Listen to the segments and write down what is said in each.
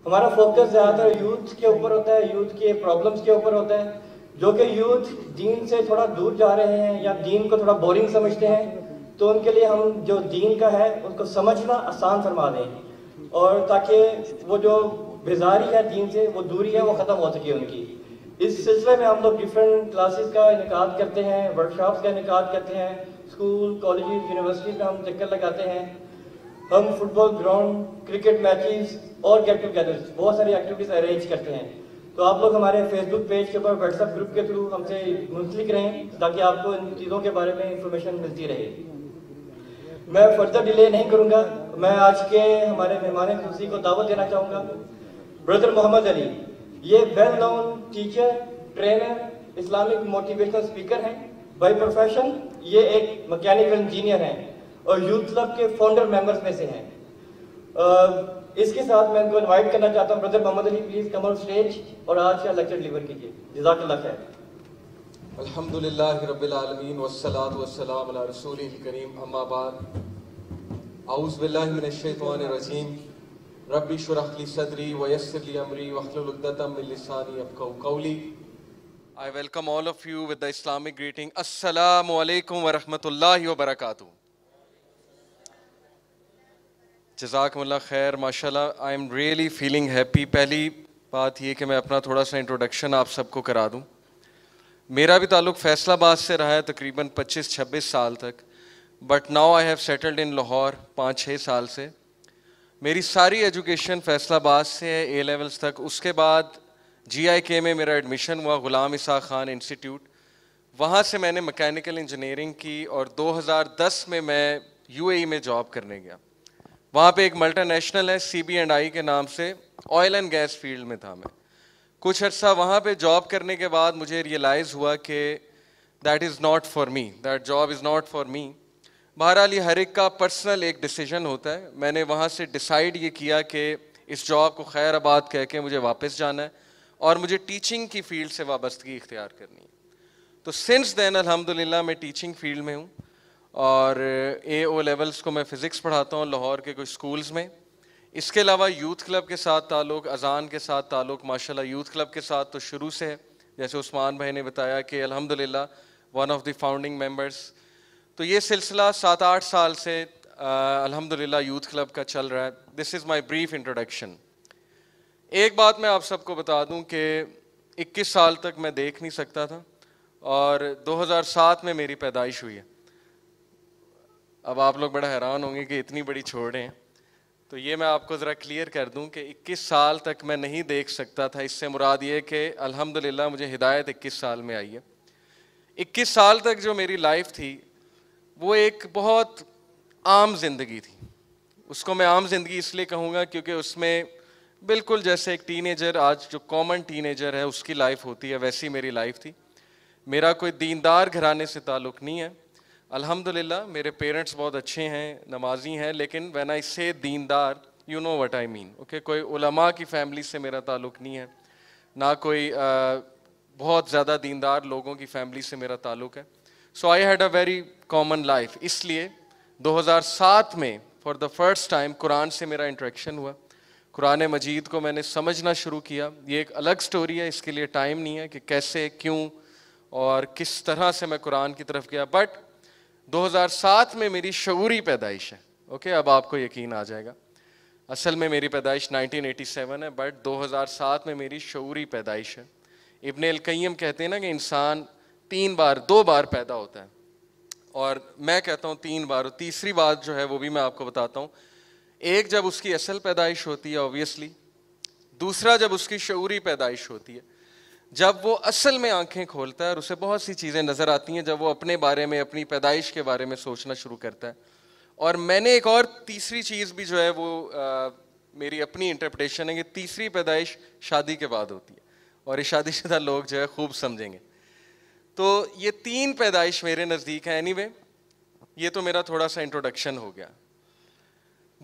ہمارا فوکس زیادہ تر یوتھ کے اوپر ہوتا ہے، یوتھ کے پرابلمس کے اوپر ہوتا ہے، جو کہ یوتھ دین سے تھوڑا دور جا رہے ہیں یا دین کو تھوڑا بورنگ سمجھتے ہیں، تو ان کے لیے ہم جو دین کا ہے ان کو سمجھنا آسان فرما دیں، اور تاکہ وہ جو بیزاری ہے دین سے، وہ دوری ہے، وہ ختم ہو سکے ان کی۔ اس سلسلے میں ہم لوگ ڈفرینٹ کلاسز کا انعقاد کرتے ہیں، ورکشاپس کا انعقاد کرتے ہیں، اسکول، کالجز، یونیورسٹیز میں ہم چکر لگاتے ہیں، ہم فٹ بال گراؤنڈ، کرکٹ میچز اور گیٹ ٹوگیدرز، بہت ساری ایکٹیویٹیز ارینج کرتے ہیں۔ تو آپ لوگ ہمارے فیس بک پیج کے اوپر، واٹس ایپ گروپ کے تھرو ہم سے منسلک رہیں تاکہ آپ کو ان چیزوں کے بارے میں انفارمیشن ملتی رہے۔ میں فردر ڈیلے نہیں کروں گا، میں آج کے ہمارے مہمان خصوصی کو دعوت دینا چاہوں گا۔ بردر محمد علی، یہ well known teacher, trainer, Islamic motivational speaker ہیں۔ بائی پروفیشن یہ ایک مکینیکل انجینئر ہیں اور یوتھ کلب کے فاؤنڈر ممبرز میں سے ہیں۔ اس کے ساتھ میں ان کو انوائٹ کرنا چاہتا ہوں، brother Muhammad Ali please come on stage اور آج کا لیکچر ڈلیور کیجیے۔ جزاک اللہ خیر۔ الحمدللہ رب العالمین والصلاة والسلام علی رسولہ الکریم، اما بعد، اعوذ باللہ من الشیطان الرجیم، رب اشرح لی صدری ویسر لی امری واحلل عقدۃ من لسانی یفقہوا قولی۔ I welcome all of you with the Islamic greeting. Assalamu alaikum wa rahmatullahi wa barakatuh. جزاکم اللہ خیر، ماشاءاللہ I am really feeling happy۔ پہلی بات یہ کہ میں اپنا تھوڑا سا انٹروڈکشن آپ سب کو کرا دوں۔ میرا بھی تعلق فیصل آباد سے رہا ہے تقریباً 25-26 سال تک، but now I have settled in Lahore 5-6 سال سے۔ میری ساری ایجوکیشن فیصل آباد سے ہے، اے لیولز تک۔ اس کے بعد جی آئی کے میں میرا ایڈمیشن ہوا، غلام اسحاق خان انسٹیٹیوٹ، وہاں سے میں نے مکینیکل انجینئرنگ کی، اور 2010 میں میں یو اے ای میں جاب کرنے گیا۔ وہاں پہ ایک ملٹی نیشنل ہے CB&I کے نام سے، آئل اینڈ گیس فیلڈ میں تھا میں۔ کچھ عرصہ وہاں پہ جاب کرنے کے بعد مجھے ریئلائز ہوا کہ that is not for me, that job is not for me. بہرحال یہ ہر ایک کا پرسنل ایک ڈیسیجن ہوتا ہے۔ میں نے وہاں سے ڈیسائیڈ یہ کیا کہ اس جاب کو خیر آباد کہہ کے مجھے واپس جانا ہے اور مجھے ٹیچنگ کی فیلڈ سے وابستگی اختیار کرنی ہے۔ تو سنس دین الحمدللہ میں ٹیچنگ فیلڈ میں ہوں، اور AO لیولز کو میں فزکس پڑھاتا ہوں لاہور کے کچھ اسکولز میں۔ اس کے علاوہ یوتھ کلب کے ساتھ تعلق، اذان کے ساتھ تعلق ماشاءاللہ یوتھ کلب کے ساتھ تو شروع سے ہے، جیسے عثمان بھائی نے بتایا کہ الحمدللہ one of the founding members. تو یہ سلسلہ 7-8 سال سے الحمدللہ یوتھ کلب کا چل رہا ہے۔ دس از مائی بریف انٹروڈکشن۔ ایک بات میں آپ سب کو بتا دوں کہ 21 سال تک میں دیکھ نہیں سکتا تھا، اور 2007 میں میری پیدائش ہوئی ہے۔ اب آپ لوگ بڑا حیران ہوں گے کہ اتنی بڑی چھوڑ ہیں، تو یہ میں آپ کو ذرا کلیئر کر دوں کہ 21 سال تک میں نہیں دیکھ سکتا تھا۔ اس سے مراد یہ کہ الحمدللہ مجھے ہدایت 21 سال میں آئی ہے۔ 21 سال تک جو میری لائف تھی وہ ایک بہت عام زندگی تھی۔ اس کو میں عام زندگی اس لیے کہوں گا کیونکہ اس میں بالکل جیسے ایک ٹین ایجر، آج جو کامن ٹین ایجر ہے اس کی لائف ہوتی ہے، ویسی میری لائف تھی۔ میرا کوئی دیندار گھرانے سے تعلق نہیں ہے، الحمدللہ میرے پیرنٹس بہت اچھے ہیں، نمازی ہیں، لیکن when I say دیندار you know what I mean، okay. کوئی علماء کی فیملی سے میرا تعلق نہیں ہے، نہ کوئی بہت زیادہ دیندار لوگوں کی فیملی سے میرا تعلق ہے۔ So I had a very common life. اس لیے 2007 میں for the first time Quran سے میرا انٹریکشن ہوا، قرآن مجید کو میں نے سمجھنا شروع کیا۔ یہ ایک الگ سٹوری ہے، اس کے لیے ٹائم نہیں ہے کہ کیسے، کیوں اور کس طرح سے میں قرآن کی طرف گیا، بٹ 2007 میں میری شعوری پیدائش ہے، اوکے۔ اب آپ کو یقین آ جائے گا، اصل میں میری پیدائش 1987 ہے، بٹ 2007 میں میری شعوری پیدائش ہے۔ ابن القیم کہتے ہیں نا کہ انسان 2 بار پیدا ہوتا ہے، اور میں کہتا ہوں 3 بار، اور تیسری بات جو ہے وہ بھی میں آپ کو بتاتا ہوں۔ ایک جب اس کی اصل پیدائش ہوتی ہے اوبویسلی، دوسرا جب اس کی شعوری پیدائش ہوتی ہے، جب وہ اصل میں آنکھیں کھولتا ہے اور اسے بہت سی چیزیں نظر آتی ہیں، جب وہ اپنے بارے میں، اپنی پیدائش کے بارے میں سوچنا شروع کرتا ہے۔ اور میں نے ایک اور تیسری چیز بھی جو ہے وہ میری اپنی انٹرپریٹیشن ہے کہ تیسری پیدائش شادی کے بعد ہوتی ہے، اور یہ شادی شدہ لوگ جو ہے خوب سمجھیں گے۔ تو یہ 3 پیدائش میرے نزدیک ہیں۔ اینی وے، یہ تو میرا تھوڑا سا انٹروڈکشن ہو گیا۔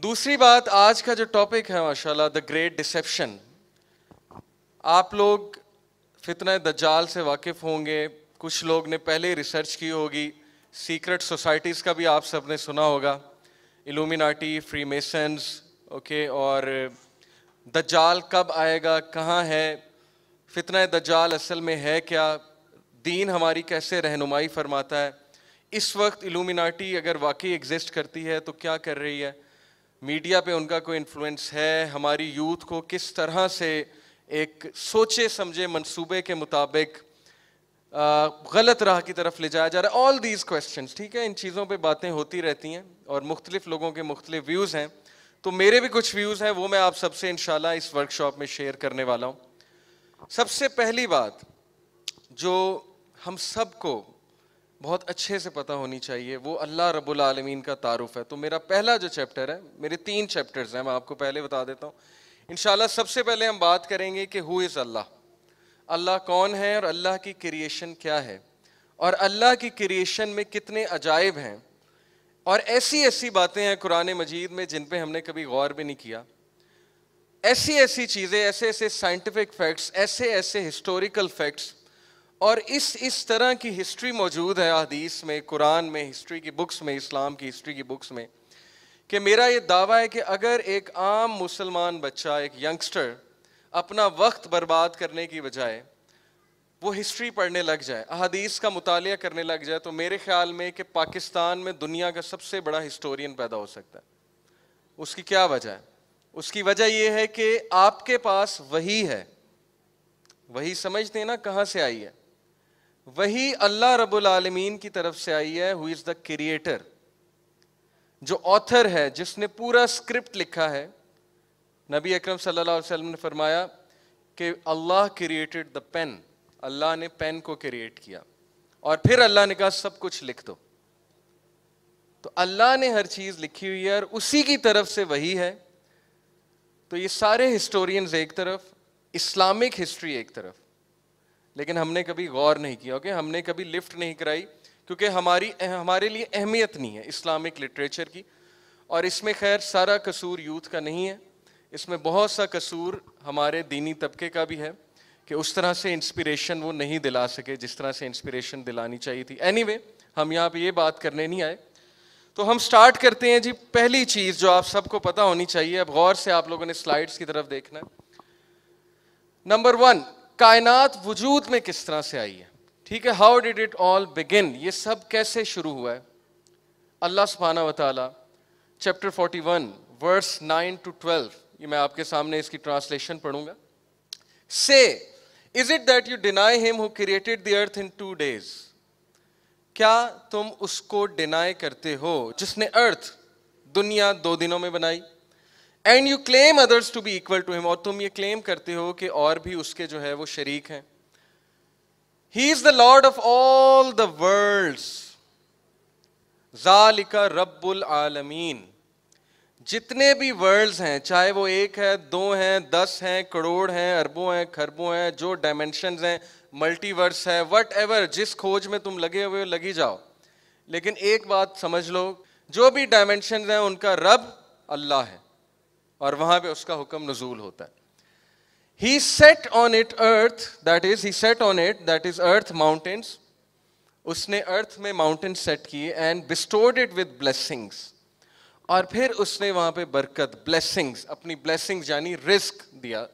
دوسری بات، آج کا جو ٹاپک ہے ماشاءاللہ دا گریٹ ڈسیپشن۔ آپ لوگ فتنہ دجال سے واقف ہوں گے، کچھ لوگ نے پہلے ریسرچ کی ہوگی، سیکرٹ سوسائٹیز کا بھی آپ سب نے سنا ہوگا، ایلومیناٹی، فری میسنز، اوکے، اور دجال کب آئے گا, کہاں ہے, فتنہ دجال اصل میں ہے کیا, دین ہماری کیسے رہنمائی فرماتا ہے, اس وقت الومیناٹی اگر واقعی ایگزسٹ کرتی ہے تو کیا کر رہی ہے, میڈیا پہ ان کا کوئی انفلوئنس ہے, ہماری یوتھ کو کس طرح سے ایک سوچے سمجھے منصوبے کے مطابق غلط راہ کی طرف لے جایا جا رہا ہے. آل دیز کویسچنس, ٹھیک ہے, ان چیزوں پہ باتیں ہوتی رہتی ہیں اور مختلف لوگوں کے مختلف ویوز ہیں. تو میرے بھی کچھ ویوز ہیں, وہ میں آپ سب سے انشاءاللہ اس ورکشاپ میں شیئر کرنے والا ہوں. سب سے پہلی بات جو ہم سب کو بہت اچھے سے پتہ ہونی چاہیے وہ اللہ رب العالمین کا تعارف ہے. تو میرا پہلا جو چیپٹر ہے, میرے 3 چیپٹرز ہیں, میں آپ کو پہلے بتا دیتا ہوں. انشاءاللہ سب سے پہلے ہم بات کریں گے کہ ہو از اللہ, اللہ کون ہے اور اللہ کی کریشن کیا ہے, اور اللہ کی کریشن میں کتنے عجائب ہیں, اور ایسی ایسی باتیں ہیں قرآن مجید میں جن پہ ہم نے کبھی غور بھی نہیں کیا. ایسی ایسی چیزیں, ایسے ایسے سائنٹیفک فیکٹس, ایسے ایسے ہسٹوریکل فیکٹس, اور اس طرح کی ہسٹری موجود ہے حدیث میں, قرآن میں, ہسٹری کی بکس میں, اسلام کی ہسٹری کی بکس میں, کہ میرا یہ دعویٰ ہے کہ اگر ایک عام مسلمان بچہ, ایک ینگسٹر اپنا وقت برباد کرنے کی بجائے وہ ہسٹری پڑھنے لگ جائے, احادیث کا مطالعہ کرنے لگ جائے, تو میرے خیال میں کہ پاکستان میں دنیا کا سب سے بڑا ہسٹورین پیدا ہو سکتا ہے. اس کی کیا وجہ ہے؟ اس کی وجہ یہ ہے کہ آپ کے پاس وحی ہے. وحی سمجھتے ہیں نا کہاں سے آئی ہے؟ وحی اللہ رب العالمین کی طرف سے آئی ہے, ہو از دا کریٹر, جو آتھر ہے, جس نے پورا اسکرپٹ لکھا ہے. نبی اکرم صلی اللہ علیہ وسلم نے فرمایا کہ اللہ کریٹڈ دا پین, اللہ نے پین کو کریٹ کیا, اور پھر اللہ نے کہا سب کچھ لکھ دو. تو اللہ نے ہر چیز لکھی ہوئی ہے اور اسی کی طرف سے وحی ہے. تو یہ سارے ہسٹورینز ایک طرف, اسلامک ہسٹری ایک طرف, لیکن ہم نے کبھی غور نہیں کیا, اوکے, ہم نے کبھی لفٹ نہیں کرائی, کیونکہ ہمارے لیے اہمیت نہیں ہے اسلامک لٹریچر کی. اور اس میں خیر سارا قصور یوتھ کا نہیں ہے, اس میں بہت سا قصور ہمارے دینی طبقے کا بھی ہے کہ اس طرح سے انسپریشن وہ نہیں دلا سکے جس طرح سے انسپریشن دلانی چاہیے تھی. اینی وے, ہم یہاں پہ یہ بات کرنے نہیں آئے. تو ہم سٹارٹ کرتے ہیں جی. پہلی چیز جو آپ سب کو پتہ ہونی چاہیے, اب غور سے آپ لوگوں نے سلائیڈز کی طرف دیکھنا ہے. نمبر 1, کائنات وجود میں کس طرح سے آئی ہے, ٹھیک ہے, ہاؤ ڈیڈ اٹ آل بگن, یہ سب کیسے شروع ہوا ہے. اللہ سبحانہ و تعالیٰ چیپٹر 41 ورس 9 to 12, یہ میں آپ کے سامنے اس کی ٹرانسلیشن پڑھوں گا. Say, is it that you deny him who created the earth in 2 days? کیا تم اس کو ڈینائی کرتے ہو جس نے ارتھ, دنیا 2 دنوں میں بنائی. And you claim others to be equal to him, اور تم یہ کلیم کرتے ہو کہ اور بھی اس کے جو ہے وہ شریک ہیں. He is the lord of all the worlds, ذالک رب العالمین. جتنے بھی ورلڈز ہیں, چاہے وہ 1 ہے, 2 ہیں, 10 ہیں, کروڑ ہیں, اربوں ہیں, کھربوں ہیں, جو ڈائمینشنز ہیں, ملٹی ورس ہے, وٹ ایور, جس کھوج میں تم لگے ہوئے لگی جاؤ, لیکن ایک بات سمجھ لو, جو بھی ڈائمینشنز ہیں ان کا رب اللہ ہے, اور وہاں پہ اس کا حکم نزول ہوتا ہے. He set on it earth, that is, he set on it, that is earth, mountains. اس نے ارتھ میں ماؤنٹین سیٹ کیے, and bestowed it with blessings. اور پھر اس نے وہاں پہ برکت, blessings, اپنی blessings یعنی رزق دیا.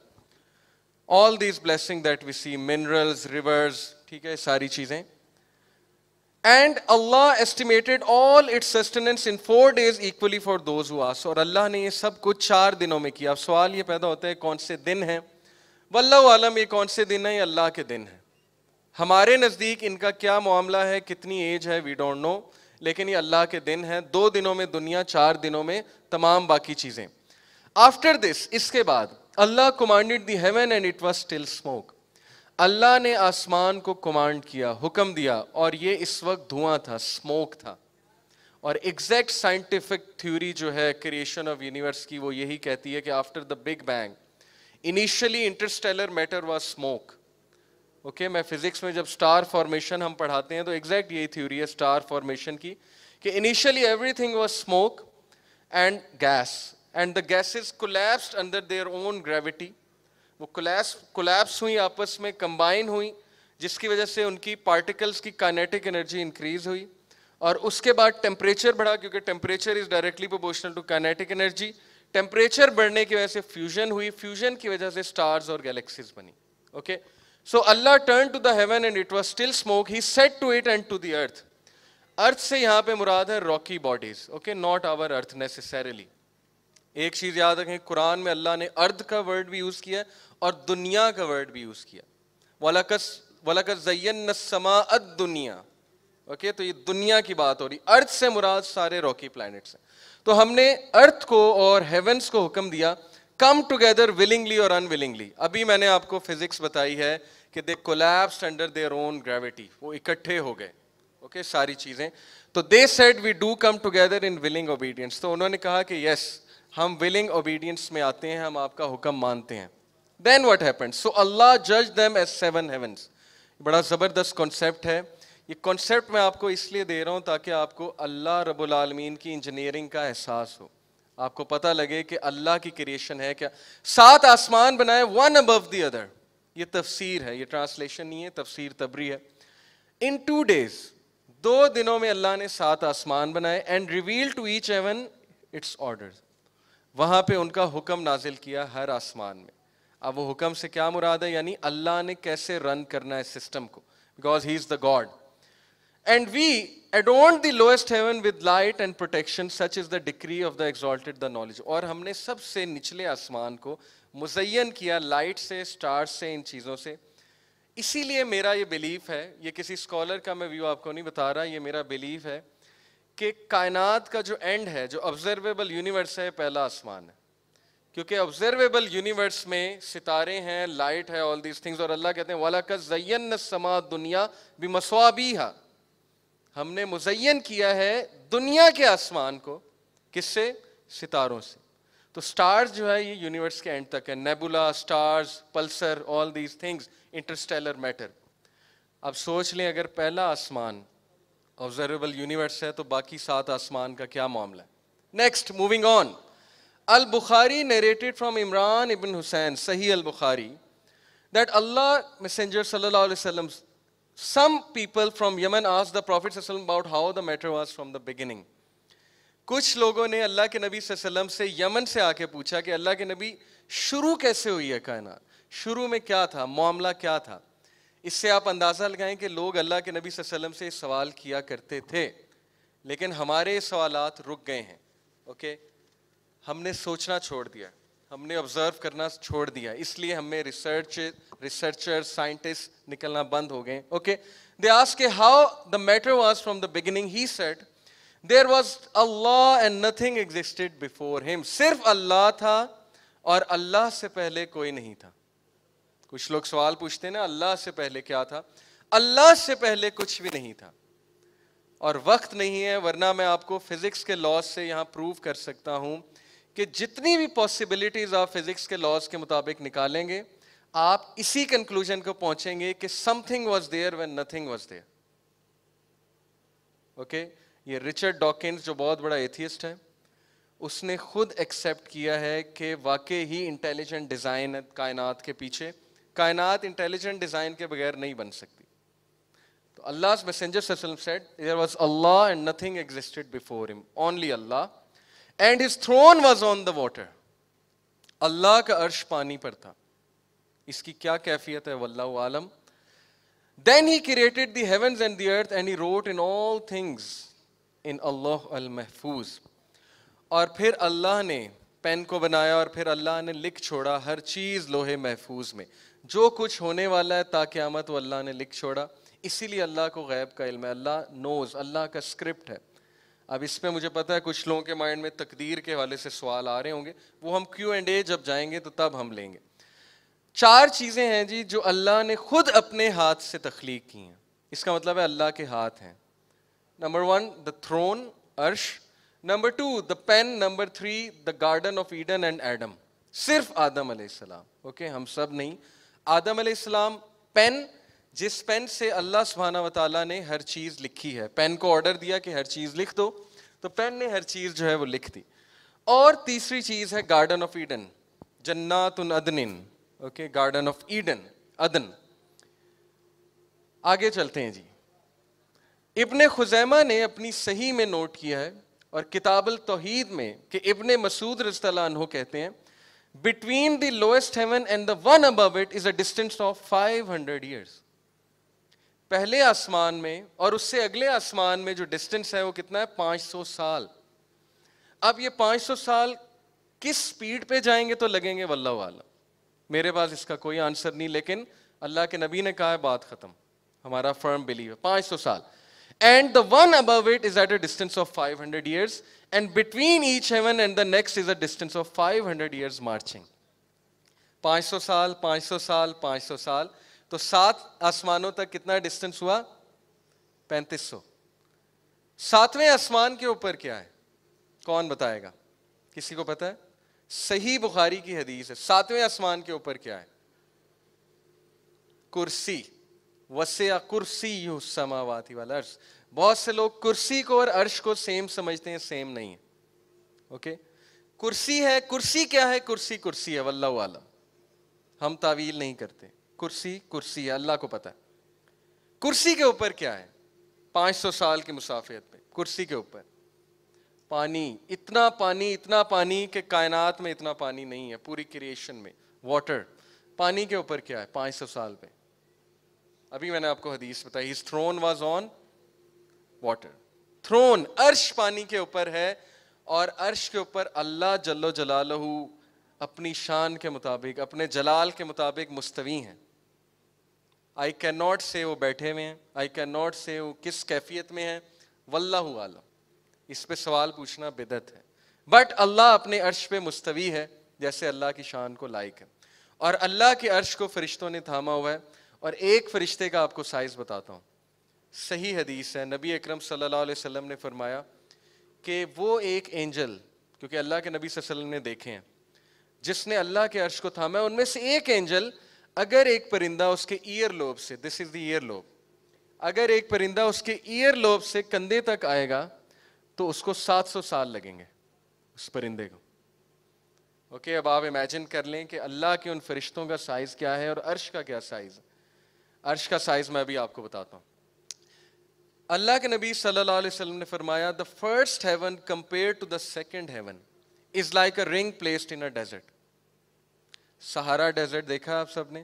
All these blessings that we see, minerals, rivers, ٹھیک ہے, ساری چیزیں. And Allah estimated all its sustenance in 4 days equally for those who ask. اور اللہ نے یہ سب کچھ 4 دنوں میں کیا. اب سوال یہ پیدا ہوتا ہے کون سے دن ہیں, واللہ عالم یہ کون سے دن ہیں, یہ اللہ کے دن ہیں. ہمارے نزدیک ان کا کیا معاملہ ہے, کتنی ایج ہے, وی ڈونٹ نو, لیکن یہ اللہ کے دن ہیں. 2 دنوں میں دنیا, 4 دنوں میں تمام باقی چیزیں. آفٹر دس, اس کے بعد, اللہ commanded the heaven and it was still smoke. اللہ نے آسمان کو کمانڈ کیا, حکم دیا, اور یہ اس وقت دھواں تھا, اسموک تھا. اور ایگزیکٹ سائنٹیفک تھیوری جو ہے کریشن آف یونیورس کی, وہ یہی کہتی ہے کہ after the big bang initially interstellar matter was smoke. Okay, میں فزکس میں جب اسٹار فارمیشن ہم پڑھاتے ہیں تو ایگزیکٹ یہی تھیوری ہے اسٹار فارمیشن کی, کہ initially everything was smoke and gas, and the gases collapsed under their own gravity. وہ کولیپس ہوئی, آپس میں کمبائن ہوئی, جس کی وجہ سے ان کی پارٹیکلس کی کائنیٹک انرجی انکریز ہوئی, اور اس کے بعد ٹیمپریچر بڑھا, کیونکہ temperature is directly proportional to kinetic energy. Temperature بڑھنے کی وجہ سے فیوژن ہوئی, فیوژن کی وجہ سے سٹارز اور گیلیکسیز بنی. Okay, so Allah turn to the heaven and it was still smoke, he said to it and to the earth. Earth سے یہاں پہ مراد ہے rocky bodies, okay, not our earth necessarily. ایک چیز یاد رکھیں, قرآن میں اللہ نے ارتھ کا ورڈ بھی یوز کیا اور دنیا کا ورڈ بھی یوز کیا. وَلَقَدْ زَيَّنَّا السَّمَاءَ الدُّنْيَا. اوکے, تو یہ دنیا کی بات ہو رہی. ارتھ سے مراد سارے راکی پلانٹس ہیں. تو ہم نے ارتھ کو اور ہیونس کو حکم دیا کم ٹوگیدر ولنگلی اور انولنگلی. ابھی میں نے آپ کو فزکس بتائی ہے کہ they collapsed under their own gravity, وہ اکٹھے ہو گئے. اوکے, ساری چیزیں. تو they said we do come together in willing obedience. تو انہوں نے کہا کہ یس, ہم ولنگ اوبیڈینس میں آتے ہیں, ہم آپ کا حکم مانتے ہیں. دین واٹ ہیپنڈ, سو اللہ جج دیم ایز 7 heavens. بڑا زبردست کانسیپٹ ہے. یہ کانسیپٹ میں آپ کو اس لیے دے رہا ہوں تاکہ آپ کو اللہ رب العالمین کی انجینئرنگ کا احساس ہو, آپ کو پتہ لگے کہ اللہ کی کریشن ہے کیا. 7 آسمان بنائے, ون above the other. یہ تفسیر ہے, یہ ٹرانسلیشن نہیں ہے, تفسیر تبری ہے. ان 2 days, 2 دنوں میں اللہ نے 7 آسمان بنائے. And reveal to each heaven its orders. وہاں پہ ان کا حکم نازل کیا ہر آسمان میں. اب وہ حکم سے کیا مراد ہے, یعنی اللہ نے کیسے رن کرنا ہے سسٹم کو, because he is the God. And we adorned the lowest heaven with light and protection, such is the decree of the exalted, the knowledge. اور ہم نے سب سے نچلے آسمان کو مزین کیا لائٹ سے, سٹارز سے, ان چیزوں سے. اسی لیے میرا یہ بلیف ہے, یہ کسی اسکالر کا میں ویو آپ کو نہیں بتا رہا, یہ میرا بلیف ہے کہ کائنات کا جو اینڈ ہے, جو آبزرویبل یونیورس ہے, پہلا آسمان ہے. کیونکہ آبزرویبل یونیورس میں ستارے ہیں, لائٹ ہے, آل دیز تھنگز. اور اللہ کہتے ہیں وَلَقَدْ زَيَّنَّا السَّمَاءَ الدُّنْيَا بِمَصَابِيحَ. ہم نے مزین کیا ہے دنیا کے آسمان کو, کس سے, ستاروں سے. تو سٹارز جو ہے یہ یونیورس کے اینڈ تک ہے, nebula, stars, pulsar, all these things, interstellar matter. اب سوچ لیں اگر پہلا آسمان آبزرویبل یونیورس ہے تو باقی 7 آسمان کا کیا معاملہ ہے. Next, moving on. Al-Bukhari narrated from Imran ibn Hussain, Sahih al-Bukhari, that Allah Messenger sallallahu alaihi wasallam, some people from Yemen asked the Prophet sallallahu alaihi wasallam about how the matter was from the beginning. کچھ لوگوں نے اللہ کے نبی صلی اللہ علیہ وسلم سے یمن سے آ کے پوچھا کہ اللہ کے نبی شروع کیسے ہوئی ہے کائنات, شروع میں کیا تھا, معاملہ کیا تھا. اس سے آپ اندازہ لگائیں کہ لوگ اللہ کے نبی صلی اللہ علیہ وسلم سے سوال کیا کرتے تھے, لیکن ہمارے سوالات رک گئے ہیں. اوکے, ہم نے سوچنا چھوڑ دیا, ہم نے آبزرو کرنا چھوڑ دیا, اس لیے ہمیں ریسرچر, سائنٹسٹ نکلنا بند ہو گئے. Okay, they ask how the matter was from the beginning. He said there was Allah and nothing existed before ہم. صرف اللہ تھا اور اللہ سے پہلے کوئی نہیں تھا. کچھ لوگ سوال پوچھتے ہیں نا, اللہ سے پہلے کیا تھا. اللہ سے پہلے کچھ بھی نہیں تھا, اور وقت نہیں ہے, ورنہ میں آپ کو فزکس کے لاز سے یہاں پروو کر سکتا ہوں کہ جتنی بھی پاسبلٹیز آپ فزکس کے لاز کے مطابق نکالیں گے, آپ اسی کنکلوژن کو پہنچیں گے کہ some thing was there when nothing was there. Okay, یہ رچرڈ ڈاکنز جو بہت بڑا ایتھیسٹ ہے, اس نے خود ایکسیپٹ کیا ہے کہ واقعی ہی انٹیلیجنٹ ڈیزائن ہے کائنات کے پیچھے. کائنات انٹیلیجنٹ ڈیزائن کے بغیر نہیں بن سکتی. تو Allah's messenger صلی اللہ علیہ وسلم said there was Allah and nothing existed before him, only Allah, and his throne was on the water. اللہ کا عرش پانی پر تھا. اس کی کیا کیفیت ہے واللہ عالم. Then he created the heavens and the earth and he wrote in all things in Allah al-Mahfuz. اور پھر اللہ نے پین کو بنایا اور پھر اللہ نے لکھ چھوڑا ہر چیز لوہے محفوظ میں. جو کچھ ہونے والا ہے تا قیامت وہ اللہ نے لکھ چھوڑا. اسی لیے اللہ کو غیب کا علم ہے, اللہ نوز, اللہ کا اسکرپٹ ہے. اب اس پہ مجھے پتا ہے کچھ لوگوں کے مائنڈ میں تقدیر کے حوالے سے سوال آ رہے ہوں گے, وہ ہم Q&A جب جائیں گے تو تب ہم لیں گے. 4 چیزیں ہیں جی جو اللہ نے خود اپنے ہاتھ سے تخلیق کی ہیں. اس کا مطلب ہے اللہ کے ہاتھ ہیں. نمبر 1 دا تھرون, عرش. Number 2 the pen. Number 3 the garden of Eden and Adam. صرف آدم علیہ السلام. اوکے, ہم سب نہیں. آدم علیہ السلام پین, جس پین سے اللہ سبحانہ و تعالیٰ نے ہر چیز لکھی ہے. پین کو آرڈر دیا کہ ہر چیز لکھ دو, تو پین نے ہر چیز جو ہے وہ لکھ دی. اور تیسری چیز ہے گارڈن آف ایڈن, جنات عدن. اوکے, گارڈن آف ایڈن, عدن. آگے چلتے ہیں جی. ابن خزیمہ نے اپنی صحیح میں نوٹ کیا ہے, اور کتاب التوحید میں کہ ابن مسعود رضی اللہ عنہ کہتے ہیں between the lowest heaven and the one above it is a distance of 500 years. پہلے آسمان میں اور اس سے اگلے آسمان میں جو ڈسٹینس ہے وہ کتنا ہے؟ 500 سال. اب یہ 500 سال کس سپیڈ پہ جائیں گے تو لگیں گے واللہ عالم. میرے پاس اس کا کوئی آنسر نہیں, لیکن اللہ کے نبی نے کہا ہے بات ختم, ہمارا فرم بلیو ہے 500 سال. And the one above it is at a distance of 500 years, and between each heaven and the next is a distance of 500 years marching. 500 سال 500 سال 500 سال, تو 7 آسمانوں تک کتنا ڈسٹینس ہوا؟ 3500. 7ویں آسمان کے اوپر کیا ہے؟ کون بتائے گا؟ کسی کو پتا ہے؟ صحیح بخاری کی حدیث ہے. 7ویں آسمان کے اوپر کیا ہے؟ کرسی. وسع کرسی السماوات والارض. بہت سے لوگ کرسی کو اور عرش کو سیم سمجھتے ہیں, سیم نہیں ہے. اوکے, کرسی ہے. کرسی کیا ہے؟ کرسی کرسی ہے, واللہ عالم, ہم تعویل نہیں کرتے. کرسی کرسی ہے, اللہ کو پتہ ہے. کرسی کے اوپر کیا ہے؟ 500 سال کی مسافت پہ کرسی کے اوپر پانی, اتنا پانی کہ کائنات میں اتنا پانی نہیں ہے پوری کریشن میں. واٹر, پانی کے اوپر کیا ہے 500 سال پہ؟ ابھی میں نے آپ کو حدیث بتائی, his throne was on water. throne, عرش پانی کے اوپر ہے, اور عرش کے اوپر اللہ جل جلالہ اپنی شان کے مطابق, اپنے جلال کے مطابق مستوی ہیں. I cannot say وہ بیٹھے ہوئے ہیں, I cannot say وہ کس کیفیت میں ہیں, واللہ عالم. اس پہ سوال پوچھنا بدعت ہے. بٹ اللہ اپنے عرش پہ مستوی ہے جیسے اللہ کی شان کو لائق ہے, اور اللہ کے عرش کو فرشتوں نے تھاما ہوا ہے. اور ایک فرشتے کا آپ کو سائز بتاتا ہوں, صحیح حدیث ہے. نبی اکرم صلی اللہ علیہ وسلم نے فرمایا کہ وہ ایک اینجل, کیونکہ اللہ کے نبی صلی اللہ علیہ وسلم نے دیکھے ہیں, جس نے اللہ کے عرش کو تھاما ہے, ان میں سے ایک اینجل, اگر ایک پرندہ اس کے ایئر لوب سے, دس از دی ایئر لوب, اگر ایک پرندہ اس کے ایئر لوب سے کندھے تک آئے گا تو اس کو 700 سال لگیں گے اس پرندے کو. اوکے, اب آپ امیجن کر لیں کہ اللہ کے ان فرشتوں کا سائز کیا ہے اور عرش کا کیا سائز ہے. عرش کا سائز میں ابھی آپ کو بتاتا ہوں. اللہ کے نبی صلی اللہ علیہ وسلم نے فرمایا the first heaven compared to the second heaven is like a ring placed in a desert. سہارا ڈیزرٹ دیکھا آپ سب نے؟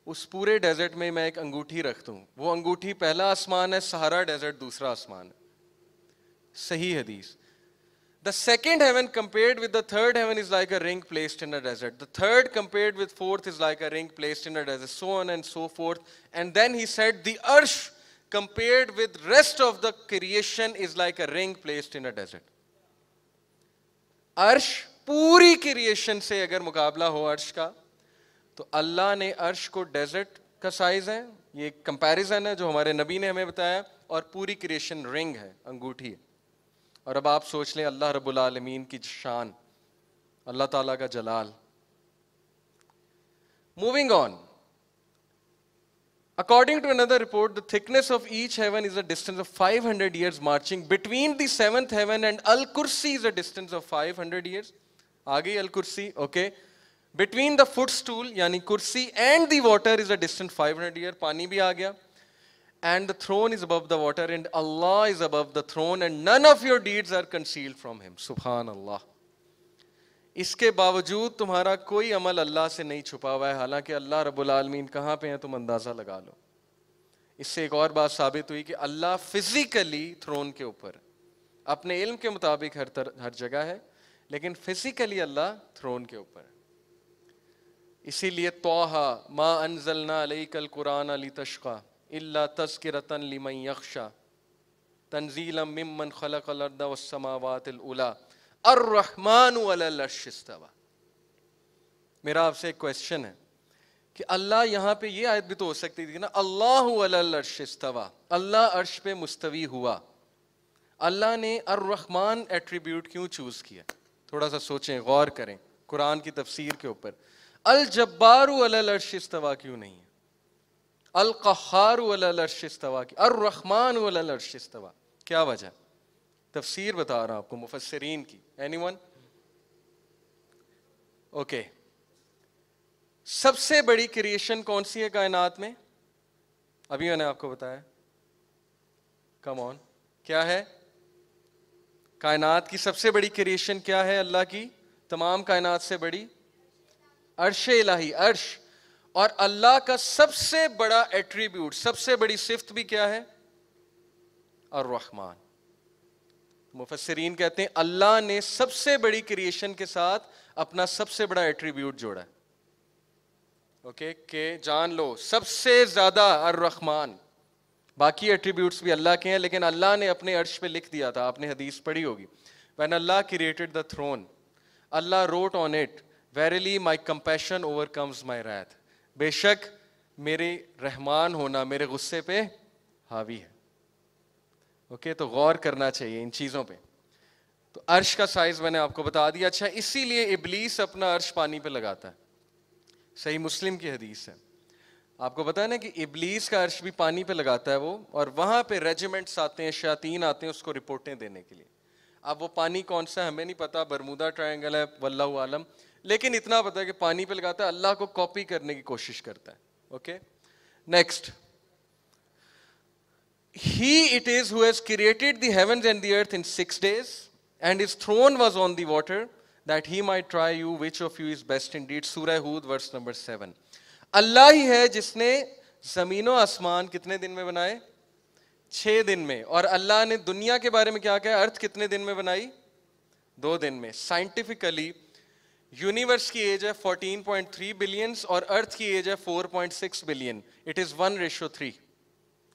اس پورے ڈیزرٹ میں میں ایک انگوٹھی رکھتا ہوں, وہ انگوٹھی پہلا آسمان ہے, سہارا ڈیزرٹ دوسرا آسمان ہے. صحیح حدیث. The second heaven compared with the third heaven is like a ring placed in a desert. The third compared with fourth is like a ring placed in a desert, so on and so forth. And then he said the arsh compared with rest of the creation is like a ring placed in a desert. عرش پوری creation سے اگر مقابلہ ہو عرش کا, تو اللہ نے عرش کو ڈیزرٹ کا سائز ہے, یہ کمپیریزن ہے جو ہمارے نبی نے ہمیں بتایا, اور پوری کریشن رنگ ہے, انگوٹھی ہے. اور اب آپ سوچ لیں اللہ رب العالمین کی شان, اللہ تعالیٰ کا جلال. Moving on, according to another report, the thickness of each heaven is a distance of 500 years marching. Between the 7th heaven and Al-Kursi is a distance of 500 years. آگئی Al-Kursi, okay. Between the footstool, یعنی کرسی, and the water is a distance 500 years. پانی بھی آ گیا. And the throne is above the water, and Allah is above the throne, and none of your deeds are concealed from him. سبحان اللہ. اس کے باوجود تمہارا کوئی عمل اللہ سے نہیں چھپا ہوا ہے, حالانکہ اللہ رب العالمین کہاں پہ ہیں تم اندازہ لگا لو. اس سے ایک اور بات ثابت ہوئی کہ اللہ فزیکلی تھرون کے اوپر, اپنے علم کے مطابق ہر جگہ ہے, لیکن فزیکلی اللہ تھرون کے اوپر. اسی لیے طٰہٰ ما انزلنا علیک القرآن لتشقیٰ الا تذکرۃ لمن یخشیٰ تنزیلا ممن خلق الارض والسماوات العلیٰ الرحمن علی العرش استویٰ. میرا آپ سے ایک کویسچن ہے کہ اللہ یہاں پہ یہ آیت بھی تو ہو سکتی تھی نا, اللہ علی العرش استویٰ, اللہ عرش پہ مستوی ہوا. اللہ نے الرحمن ایٹریبیوٹ کیوں چوز کیا؟ تھوڑا سا سوچیں, غور کریں قرآن کی تفسیر کے اوپر. الجبار علی العرش استویٰ کیوں نہیں ہے؟ القہار علی العرش استویٰ کی, الرحمن علی العرش استویٰ, کیا وجہ؟ تفسیر بتا رہا ہوں آپ کو مفسرین کی. Any one? اوکے. سب سے بڑی کریشن کون سی ہے کائنات میں؟ ابھی میں نے آپ کو بتایا. کم آن, کیا ہے؟ کائنات کی سب سے بڑی کریشن کیا ہے اللہ کی؟ تمام کائنات سے بڑی عرش الہی، عرش. اور اللہ کا سب سے بڑا ایٹریبیوٹ، سب سے بڑی صفت بھی کیا ہے؟ الرحمن. مفسرین کہتے ہیں اللہ نے سب سے بڑی کریشن کے ساتھ اپنا سب سے بڑا ایٹریبیوٹ جوڑا ہے. اوکے کہ جان لو سب سے زیادہ الرحمن. باقی ایٹریبیوٹس بھی اللہ کے ہیں، لیکن اللہ نے اپنے عرش پہ لکھ دیا تھا، آپ نے حدیث پڑھی ہوگی. When Allah created the throne, Allah wrote on it, Verily my compassion overcomes my wrath. بے شک میرے رحمان ہونا میرے غصے پہ حاوی ہے. اوکے تو غور کرنا چاہیے ان چیزوں پہ. تو عرش کا سائز میں نے آپ کو بتا دیا. اچھا اسی لیے ابلیس اپنا عرش پانی پہ لگاتا ہے، صحیح مسلم کی حدیث ہے. آپ کو پتا ہے نا کہ ابلیس کا عرش بھی پانی پہ لگاتا ہے وہ، اور وہاں پہ ریجیمنٹس آتے ہیں، شیاطین آتے ہیں اس کو رپورٹیں دینے کے لیے. اب وہ پانی کون سا ہے ہمیں نہیں پتا، برمودا ٹرائنگل ہے واللہ عالم، لیکن اتنا پتا ہے کہ پانی پہ لگاتا ہے، اللہ کو کاپی کرنے کی کوشش کرتا ہے. Okay next. He it is who has created the heavens and the earth in 6 days, and his throne was on the water, that he might try you which of you is best indeed. سورہ ہود verse number 7. اللہ ہی ہے جس نے زمین و آسمان کتنے دن میں بنائے؟ 6 دن میں. اور اللہ نے دنیا کے بارے میں کیا کہا؟ ارتھ کتنے دن میں بنائی؟ 2 دن میں. سائنٹیفکلی یونیورس کی ایج ہے 14.3 بلینس اور ارتھ کی ایج ہے 4.6 بلین. It is 1:3.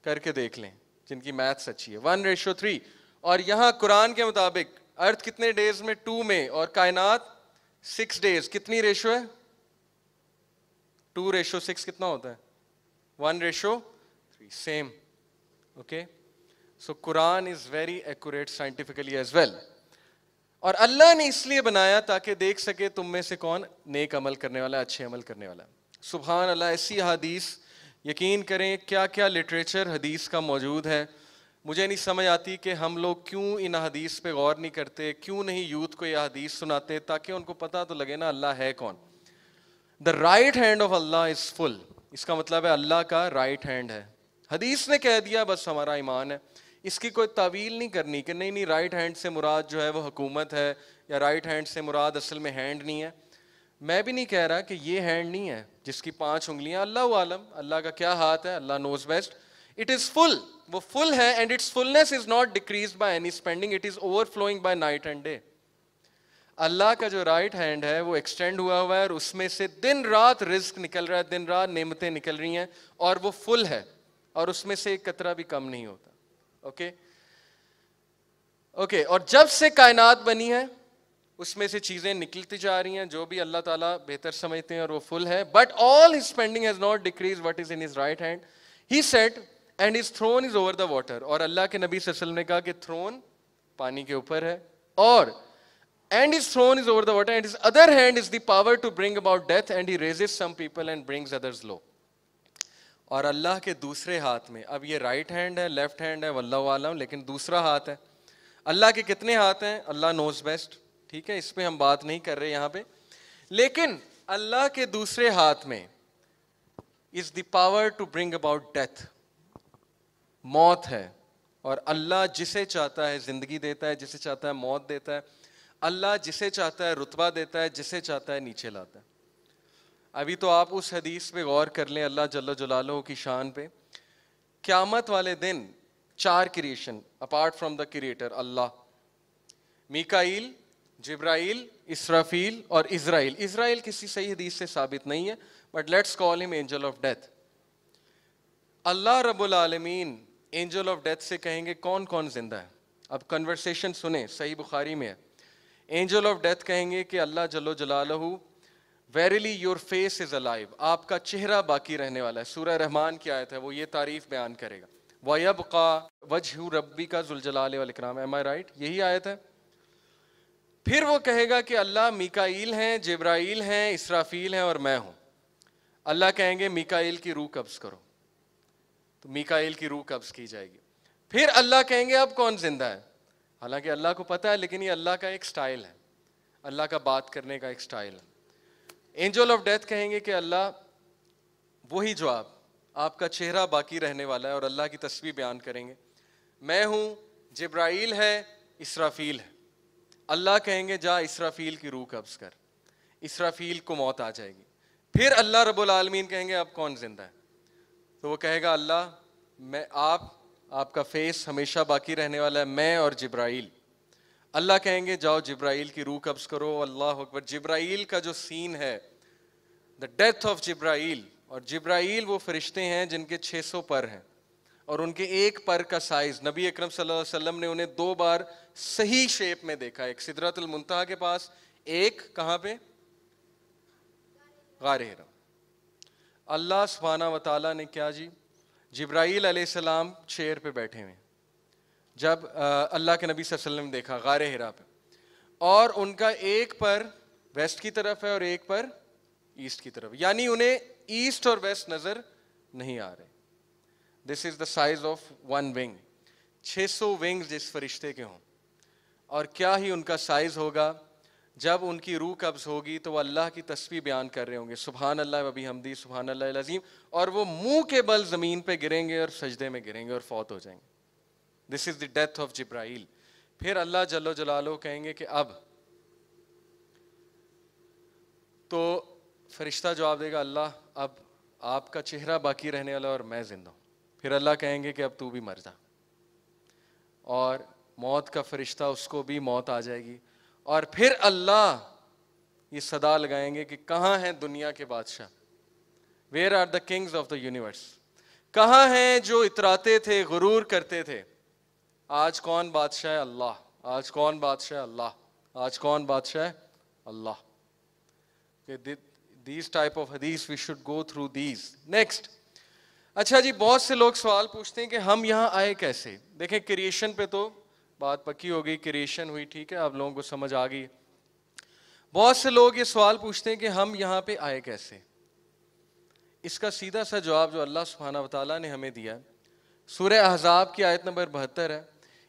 کر کے دیکھ لیں جن کی میتھس اچھی ہے. 1:3. اور یہاں قرآن کے مطابق ارتھ کتنے ڈیز میں؟ 2 میں. اور کائنات 6 ڈیز. کتنی ریشو ہے؟ 2:6 کتنا ہوتا ہے؟ 1:3. Same. Okay so Quran is very accurate scientifically as well. اور اللہ نے اس لیے بنایا تاکہ دیکھ سکے تم میں سے کون نیک عمل کرنے والا ہے، اچھے عمل کرنے والا ہے. سبحان اللہ. ایسی حدیث یقین کریں کیا کیا لٹریچر حدیث کا موجود ہے. مجھے نہیں سمجھ آتی کہ ہم لوگ کیوں ان حدیث پہ غور نہیں کرتے، کیوں نہیں یوتھ کو یہ حدیث سناتے تاکہ ان کو پتہ تو لگے نا اللہ ہے کون. دا رائٹ ہینڈ آف اللہ از فل. اس کا مطلب ہے اللہ کا رائٹ ہینڈ ہے. حدیث نے کہہ دیا بس ہمارا ایمان ہے. اس کی کوئی تعویل نہیں کرنی کہ نہیں رائٹ ہینڈ سے مراد جو ہے وہ حکومت ہے، یا رائٹ ہینڈ سے مراد اصل میں ہینڈ نہیں ہے. میں بھی نہیں کہہ رہا کہ یہ ہینڈ نہیں ہے جس کی 5 انگلیاں. اللہ عالم اللہ کا کیا ہاتھ ہے، اللہ نوز بیسٹ. اٹ از فل، وہ فل ہے. And its fullness is not decreased by any spending, it is overflowing by night and day. اللہ کا جو رائٹ ہینڈ ہے وہ ایکسٹینڈ ہوا ہوا ہے، اور اس میں سے دن رات رزق نکل رہا ہے، دن رات نعمتیں نکل رہی ہیں، اور وہ فل ہے، اور اس میں سے ایک قطرہ بھی کم نہیں ہوتا. Okay okay. اور جب سے کائنات بنی ہے اس میں سے چیزیں نکلتی جا رہی ہیں جو بھی اللہ تعالیٰ بہتر سمجھتے ہیں، اور وہ فل ہے. But all his spending has not decrease what is in his right hand. He said and his throne is over the water. اور اللہ کے نبی صلی اللہ علیہ وسلم نے کہا کہ تھرون پانی کے اوپر ہے، اور and his throne is over the water, and his other hand is the power to bring about death, and he raises some people and brings others low. اور اللہ کے دوسرے ہاتھ میں، اب یہ رائٹ ہینڈ ہے، لیفٹ ہینڈ ہے واللہ عالم، لیکن دوسرا ہاتھ ہے. اللہ کے کتنے ہاتھ ہیں؟ اللہ نوز بیسٹ. ٹھیک ہے اس پہ ہم بات نہیں کر رہے یہاں پہ. لیکن اللہ کے دوسرے ہاتھ میں is the power to bring about death. موت ہے. اور اللہ جسے چاہتا ہے زندگی دیتا ہے، جسے چاہتا ہے موت دیتا ہے. اللہ جسے چاہتا ہے رتبہ دیتا ہے، جسے چاہتا ہے نیچے لاتا ہے. ابھی تو آپ اس حدیث پہ غور کر لیں اللہ جل جلالہ کی شان پہ. قیامت والے دن 4 creation apart from the creator اللہ، میکائیل، جبرائیل، اسرافیل اور اسرائیل. اسرائیل کسی صحیح حدیث سے ثابت نہیں ہے، بٹ لیٹس کال ہم اینجل آف ڈیتھ. اللہ رب العالمین اینجل آف ڈیتھ سے کہیں گے کون کون زندہ ہے. اب کنورسیشن سنیں، صحیح بخاری میں ہے. اینجل آف ڈیتھ کہیں گے کہ اللہ جل جلالہ verily your face is alive, آپ کا چہرہ باقی رہنے والا ہے. سورہ رحمان کی آیت ہے، وہ یہ تعریف بیان کرے گا. وَيَبْقَى وَجْهُ رَبِّكَ ذُو الْجَلَالِ وَالْإِكْرَامِ. Am I right؟ یہی آیت ہے. پھر وہ کہے گا کہ اللہ میکائیل ہیں، جبرائیل ہیں، اسرافیل ہیں اور میں ہوں. اللہ کہیں گے میکائیل کی روح قبض کرو، تو میکائیل کی روح قبض کی جائے گی. پھر اللہ کہیں گے اب کون زندہ ہے. حالانکہ اللہ کو پتہ ہے، لیکن یہ اللہ کا ایک سٹائل ہے، اللہ کا بات کرنے کا ایک سٹائل ہے. اینجل آف ڈیتھ کہیں گے کہ اللہ وہی جواب، آپ کا چہرہ باقی رہنے والا ہے، اور اللہ کی تسبیح بیان کریں گے. میں ہوں، جبرائیل ہے، اسرافیل ہے. اللہ کہیں گے جا اسرافیل کی روح قبض کر, اسرافیل کو موت آ جائے گی. پھر اللہ رب العالمین کہیں گے اب کون زندہ ہے؟ تو وہ کہے گا اللہ میں آپ کا فیس ہمیشہ باقی رہنے والا ہے, میں اور جبرائیل. اللہ کہیں گے جاؤ جبرائیل کی روح قبض کرو. اللہ اکبر. جبرائیل کا جو سین ہے, دا ڈیتھ آف جبرائیل, اور جبرائیل وہ فرشتے ہیں جن کے 600 پر ہیں, اور ان کے ایک پر کا سائز نبی اکرم صلی اللہ علیہ وسلم نے انہیں 2 بار صحیح شیپ میں دیکھا, ایک سدرۃ المنتہا کے پاس, ایک کہاں پہ؟ غار ہرا. اللہ سبحانہ و تعالیٰ نے کیا جی, جبرائیل علیہ السلام چیئر پہ بیٹھے ہوئے جب اللہ کے نبی صلی اللہ علیہ وسلم نے دیکھا غار ہرا پہ, اور ان کا ایک پر ویسٹ کی طرف ہے اور ایک پر ایسٹ کی طرف, یعنی انہیں ایسٹ اور ویسٹ نظر نہیں آ رہے. This is the size of one wing. 600 wings جس فرشتے کے ہوں, اور کیا ہی ان کا سائز ہوگا. جب ان کی روح قبض ہوگی تو وہ اللہ کی تسبیح بیان کر رہے ہوں گے, سبحان اللہ و بحمدہ سبحان اللہ العظیم, اور وہ منہ کے بل زمین پہ گریں گے اور سجدے میں گریں گے اور فوت ہو جائیں گے. دس از دی ڈیتھ آف جبرائیل. پھر اللہ جل جلالہ کہیں گے کہ اب, تو فرشتہ جواب دے گا اللہ اب آپ کا چہرہ باقی رہنے والا اور میں زندہ ہوں. پھر اللہ کہیں گے کہ اب تو بھی مر جا, اور موت کا فرشتہ اس کو بھی موت آ جائے گی. اور پھر اللہ یہ صدا لگائیں گے کہ کہاں ہیں دنیا کے بادشاہ, where are the kings of the universe, کہاں ہیں جو اتراتے تھے غرور کرتے تھے. آج کون بادشاہ ہے؟ اللہ. آج کون بادشاہ ہے؟ اللہ. آج کون بادشاہ ہے؟ اللہ. These type of hadith we should go through these. Next. اچھا جی, بہت سے لوگ سوال پوچھتے ہیں کہ ہم یہاں آئے کیسے. دیکھیں کریشن پہ تو بات پکی ہو گئی, کریشن ہوئی, ٹھیک ہے, آپ لوگوں کو سمجھ آ گئی. بہت سے لوگ یہ سوال پوچھتے ہیں کہ ہم یہاں پہ آئے کیسے. اس کا سیدھا سا جواب جو اللہ سبحانہ و تعالیٰ نے ہمیں دیا ہے, سورہ احزاب کی آیت نمبر 72 ہے,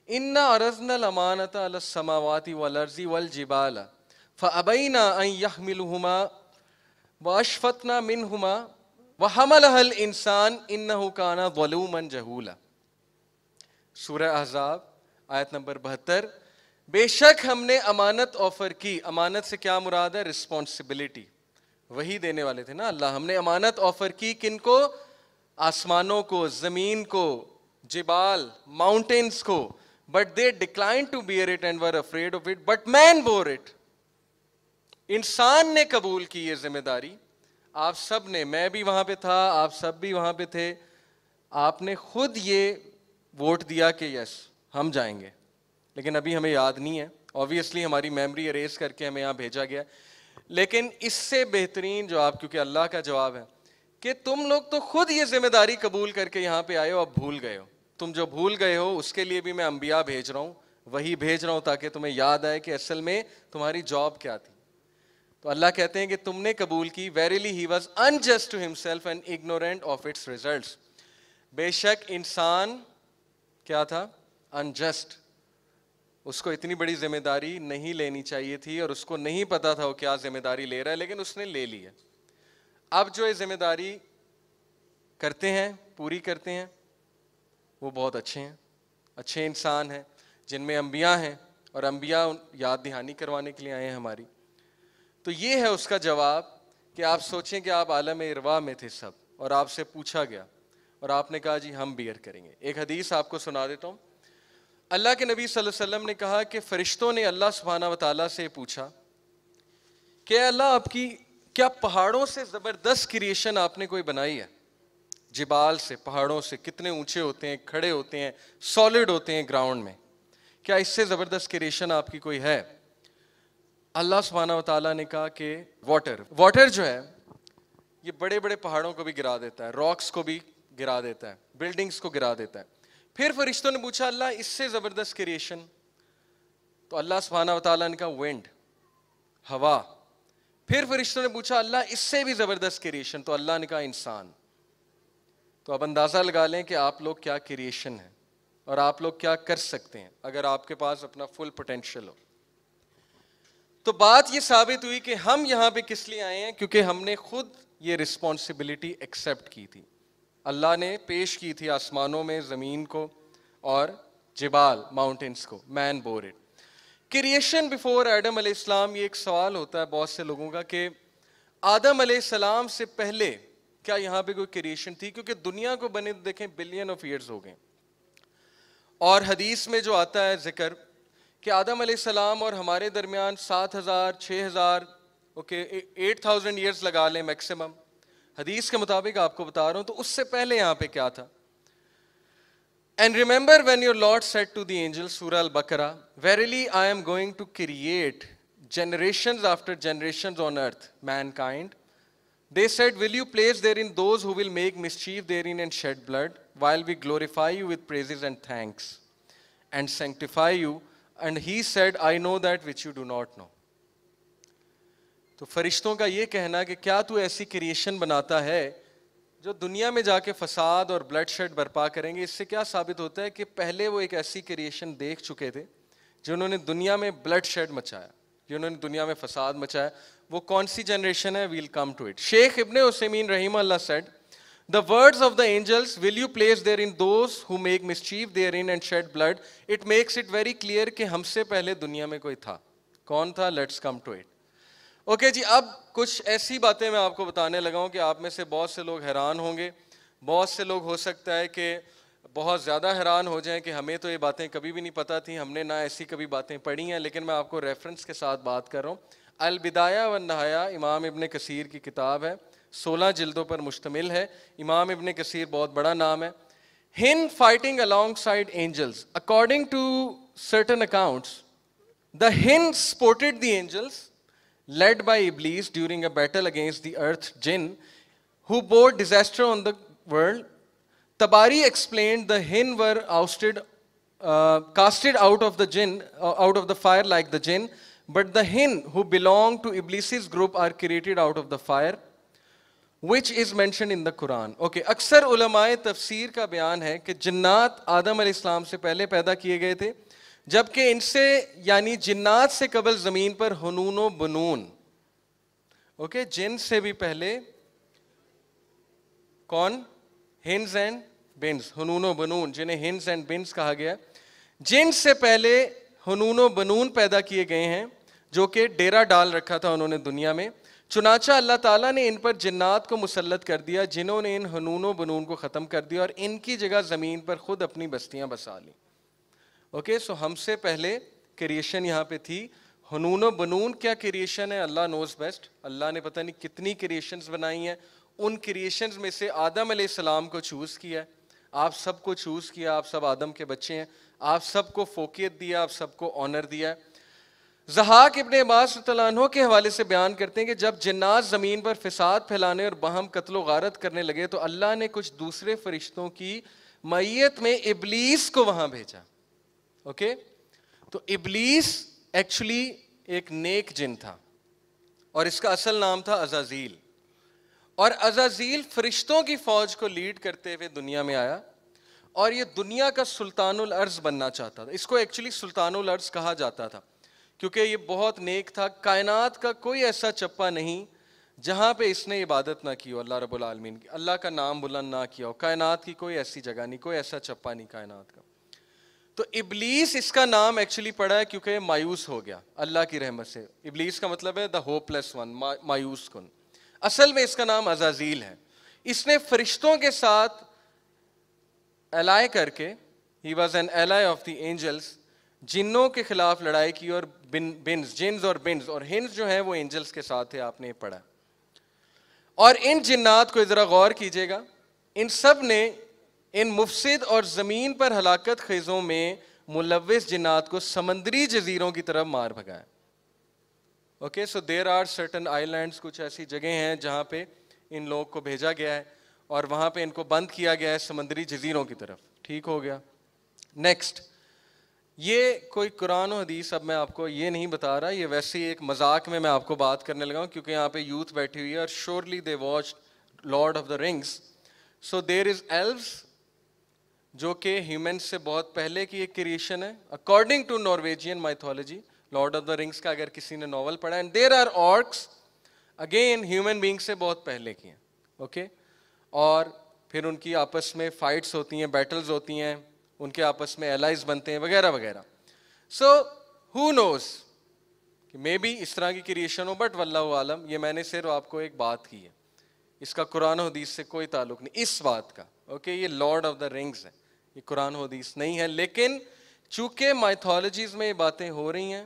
اِنَّا عَرَضْنَا الْأَمَانَةَ عَلَى السَّمَاوَاتِ وَالْأَرْضِ وَالْجِبَالَ فَأَبَيْنَا أَن يَحْمِلُهُمَا وَأَشْفَقْنَا مِنْهُمَا وَحَمَلَهَا الْإِنسَانُ إِنَّهُ كَانَ ظَلُومًا جَهُولًا. سورہ احزاب آیت نمبر 72. بے شک ہم نے امانت آفر کی. امانت سے کیا مراد ہے؟ رسپانسبلٹی. وہی دینے والے تھے نا اللہ. ہم نے امانت آفر کی کن کو؟ آسمانوں کو, زمین کو, جبال, ماؤنٹینز کو. But they decline to bear it and were afraid of it, but man bore it. انسان نے قبول کی یہ ذمہ داری. آپ سب نے, میں بھی وہاں پہ تھا, آپ سب بھی وہاں پہ تھے, آپ نے خود یہ ووٹ دیا کہ یس ہم جائیں گے, لیکن ابھی ہمیں یاد نہیں ہے. آبویسلی ہماری میموری اریز کر کے ہمیں یہاں بھیجا گیا. لیکن اس سے بہترین جواب, کیونکہ اللہ کا جواب ہے کہ تم لوگ تو خود یہ ذمہ داری قبول کر کے یہاں پہ آئے ہو, اب بھول گئے ہو. تم جو بھول گئے ہو اس کے لیے بھی میں انبیاء بھیج رہا ہوں, وہی بھیج رہا ہوں تاکہ تمہیں یاد آئے کہ اصل میں تمہاری جاب کیا تھی. تو اللہ کہتے ہیں کہ تم نے قبول کی. Verily he was unjust to himself and ignorant of its results. بے شک انسان کیا تھا؟ انجسٹ. اس کو اتنی بڑی ذمہ داری نہیں لینی چاہیے تھی, اور اس کو نہیں پتا تھا وہ کیا ذمہ داری لے رہا ہے, لیکن اس نے لے لی ہے. اب جو یہ ذمہ داری کرتے ہیں, پوری کرتے ہیں, وہ بہت اچھے ہیں, اچھے انسان ہیں جن میں انبیاء ہیں, اور انبیاء یاد دہانی کروانے کے لیے آئے ہیں ہماری. تو یہ ہے اس کا جواب کہ آپ سوچیں کہ آپ عالم ارواح میں تھے سب, اور آپ سے پوچھا گیا اور آپ نے کہا جی ہم بیئر کریں گے. ایک حدیث آپ کو سنا دیتا ہوں. اللہ کے نبی صلی اللہ علیہ وسلم نے کہا کہ فرشتوں نے اللہ سبحانہ و تعالیٰ سے پوچھا کہ اللہ آپ کی کیا پہاڑوں سے زبردست کریشن آپ نے کوئی بنائی ہے؟ جبال سے, پہاڑوں سے, کتنے اونچے ہوتے ہیں, کھڑے ہوتے ہیں, سالڈ ہوتے ہیں گراؤنڈ میں, کیا اس سے زبردست کریشن آپ کی کوئی ہے؟ اللہ سبحانہ و تعالیٰ نے کہا کہ واٹر جو ہے یہ بڑے بڑے پہاڑوں کو بھی گرا دیتا ہے, راکس کو بھی گرا دیتا ہے, بلڈنگز کو گرا دیتا ہے. پھر فرشتوں نے پوچھا اللہ اس سے زبردست کریشن؟ تو اللہ سبحانہ و تعالیٰ نے کہا ونڈ, ہوا. پھر فرشتوں نے پوچھا اللہ اس سے بھی زبردست کریشن؟ تو اللہ نے کہا انسان. تو اب اندازہ لگا لیں کہ آپ لوگ کیا کریشن ہیں اور آپ لوگ کیا کر سکتے ہیں اگر آپ کے پاس اپنا فل پوٹینشیل ہو. تو بات یہ ثابت ہوئی کہ ہم یہاں پہ کس لیے آئے ہیں, کیونکہ ہم نے خود یہ رسپانسبلٹی ایکسیپٹ کی تھی. اللہ نے پیش کی تھی آسمانوں میں, زمین کو, اور جبال, ماؤنٹینز کو. مین بور اٹ. کریشن بفور آدم علیہ السلام, یہ ایک سوال ہوتا ہے بہت سے لوگوں کا کہ آدم علیہ السلام سے پہلے کیا یہاں پہ کوئی کریشن تھی, کیونکہ دنیا کو بنے دیکھیں بلین آف ایئرز ہو گئے, اور حدیث میں جو آتا ہے ذکر کہ آدم علیہ السلام اور ہمارے درمیان 7,000 6,000 اوکے 8,000 ایئرز لگا لیں میکسیمم, حدیث کے مطابق آپ کو بتا رہا ہوں. تو اس سے پہلے یہاں پہ کیا تھا؟ And remember when your Lord said to the angels, Surah Al-Baqarah, verily I am going to create generations after generations on earth, mankind. They said, will you place therein those who will make mischief therein and shed blood, while we glorify you with praises and thanks, and sanctify you? And he said, I know that which you do not know. تو فرشتوں کا یہ کہنا کہ کیا تو ایسی creation بناتا ہے جو دنیا میں جا کے فساد اور بلڈ شیڈ برپا کریں گے. اس سے کیا ثابت ہوتا ہے کہ پہلے وہ ایک ایسی کریشن دیکھ چکے تھے جنہوں نے دنیا میں بلڈ شیڈ مچایا, جنہوں نے دنیا میں فساد مچایا. وہ کون سی جنریشن ہے؟ We'll come to it. Sheikh Ibn عثیمین رحمہ اللہ said, the words of the angels, will you place therein those who make mischief therein and shed blood, it makes it very clear کہ ہم سے پہلے دنیا میں کوئی تھا. کون تھا؟ Let's come to it. Okay جی, اب کچھ ایسی باتیں میں آپ کو بتانے لگا ہوں کہ آپ میں سے بہت سے لوگ حیران ہوں گے, بہت سے لوگ ہو سکتا ہے کہ بہت زیادہ حیران ہو جائیں کہ ہمیں تو یہ باتیں کبھی بھی نہیں پتہ تھیں, ہم نے نہ ایسی کبھی باتیں پڑھی ہیں. لیکن میں آپ کو ریفرنس کے ساتھ بات کر رہا ہوں. البدایہ والنہایہ امام ابن کثیر کی کتاب ہے, 16 جلدوں پر مشتمل ہے. امام ابن کثیر بہت بڑا نام ہے. Him fighting alongside angels. According to certain accounts, the Hind supported the angels led by Iblis during a battle against the earth jinn who brought disaster on the world. Tabari explained the Hind were casted out of the jinn, out of the fire like the jinn, but the Hind who belong to Iblis's group are created out of the fire, which is mentioned in the Quran. Okay, اکثر علماء تفسیر کا بیان ہے کہ جنات آدم علیہ السلام سے پہلے پیدا کیے گئے تھے, جبکہ ان سے یعنی جنات سے قبل زمین پر حنون و بنون, اوکے جن سے بھی پہلے کون؟ ہنز اینڈ بنز, حنون و بنون, جنہیں ہنز اینڈ بنز کہا گیا. جن سے پہلے حنون و بنون پیدا کیے گئے ہیں جو کہ ڈیرا ڈال رکھا تھا انہوں نے دنیا میں. چنانچہ اللہ تعالیٰ نے ان پر جنات کو مسلط کر دیا جنہوں نے ان حنون و بنون کو ختم کر دیا اور ان کی جگہ زمین پر خود اپنی بستیاں بسا لیں. اوکے سو ہم سے پہلے کریشن یہاں پہ تھی. حنون و بنون کیا کریشن ہے؟ اللہ نوز بیسٹ. اللہ نے پتہ نہیں کتنی کریشنز بنائی ہیں, ان کریشنز میں سے آدم علیہ السلام کو چوز کیا, آپ سب کو چوز کیا, آپ سب آدم کے بچے ہیں, آپ سب کو فوقیت دیا, آپ سب کو آنر دیا. ضحاک ابن عباس رضی اللہ عنہ کے حوالے سے بیان کرتے ہیں کہ جب جنات زمین پر فساد پھیلانے اور باہم قتل و غارت کرنے لگے تو اللہ نے کچھ دوسرے فرشتوں کی معیت میں ابلیس کو وہاں بھیجا. اوکے تو ابلیس ایکچولی ایک نیک جن تھا اور اس کا اصل نام تھا عزازیل, اور عزازیل فرشتوں کی فوج کو لیڈ کرتے ہوئے دنیا میں آیا اور یہ دنیا کا سلطان الارض بننا چاہتا تھا. اس کو ایکچولی سلطان الارض کہا جاتا تھا کیونکہ یہ بہت نیک تھا. کائنات کا کوئی ایسا چپا نہیں جہاں پہ اس نے عبادت نہ کی ہو اللہ رب العالمین کی, اللہ کا نام بلند نہ کیا ہو. کائنات کی کوئی ایسی جگہ نہیں, کوئی ایسا چپا نہیں کائنات کا. تو ابلیس اس کا نام ایکچولی پڑا ہے کیونکہ مایوس ہو گیا اللہ کی رحمت سے. ابلیس کا مطلب ہے دا ہوپ لیس ون, مایوس کن. اصل میں اس کا نام عزازیل ہے. اس نے فرشتوں کے ساتھ الائے کر کے, he was an ally of the angels, جنوں کے خلاف لڑائی کی, اور بنز جنز اور بنز اور ہنز جو ہیں وہ اینجلس کے ساتھ تھے, آپ نے پڑھا. اور ان جنات کو ذرا غور کیجیے گا, ان سب نے ان مفسد اور زمین پر ہلاکت خیزوں میں ملوث جنات کو سمندری جزیروں کی طرف مار بھگایا. Okay so there are certain islands, کچھ ایسی جگہیں ہیں جہاں پہ ان لوگوں کو بھیجا گیا ہے اور وہاں پہ ان کو بند کیا گیا ہے سمندری جزیروں کی طرف. ٹھیک ہو گیا. نیکسٹ, یہ کوئی قرآن و حدیث اب میں آپ کو یہ نہیں بتا رہا, یہ ویسے ہی ایک مذاق میں آپ کو بات کرنے لگا ہوں کیونکہ یہاں پہ یوتھ بیٹھی ہوئی ہے اور surely they watch Lord of the Rings. So there is elves جو کہ ہیومن سے بہت پہلے کی ایک کریشن ہے according to Norwegian mythology. Lord of the rings کا اگر کسی نے ناول پڑھا ہے. And there are orcs again human being سے بہت پہلے کی ہیں. اوکے اور پھر ان کی آپس میں فائٹس ہوتی ہیں, بیٹلز ہوتی ہیں, ان کے آپس میں الائز بنتے ہیں وغیرہ وغیرہ. سو who knows کہ مے بی اس طرح کی کریشن ہو, بٹ واللہ عالم. یہ میں نے صرف آپ کو ایک بات کی ہے, اس کا قرآن و حدیث سے کوئی تعلق نہیں اس بات کا. اوکے, یہ لارڈ آف دا رنگز ہے, یہ قرآن و حدیث نہیں ہے. لیکن چونکہ مائتھولوجیز میں یہ باتیں ہو رہی ہیں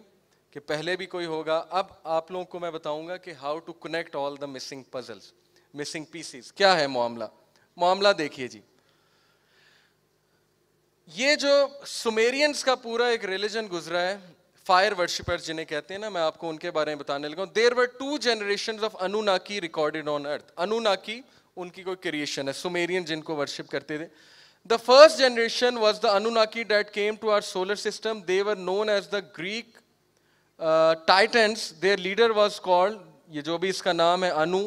کہ پہلے بھی کوئی ہوگا, اب آپ لوگوں کو میں بتاؤں گا کہ how to connect all the missing puzzles, missing pieces. کیا ہے معاملہ دیکھیے جی. یہ جو سومیرینز کا پورا ایک ریلیجن گزرا ہے, فائر ورشپر جنہیں کہتے ہیں نا, میں آپ کو ان کے بارے میں بتانے لگا ہوں. دیر ور 2 generations of Anunnaki recorded on earth. Anunnaki ان کی کوئی کریشن ہے, سومیرین جن کو ورشپ کرتے تھے. The first generation was the Anunnaki that came to our solar system. They were known as the Greek Titans. Their leader was called, یہ جو بھی اس کا نام ہے, Anu.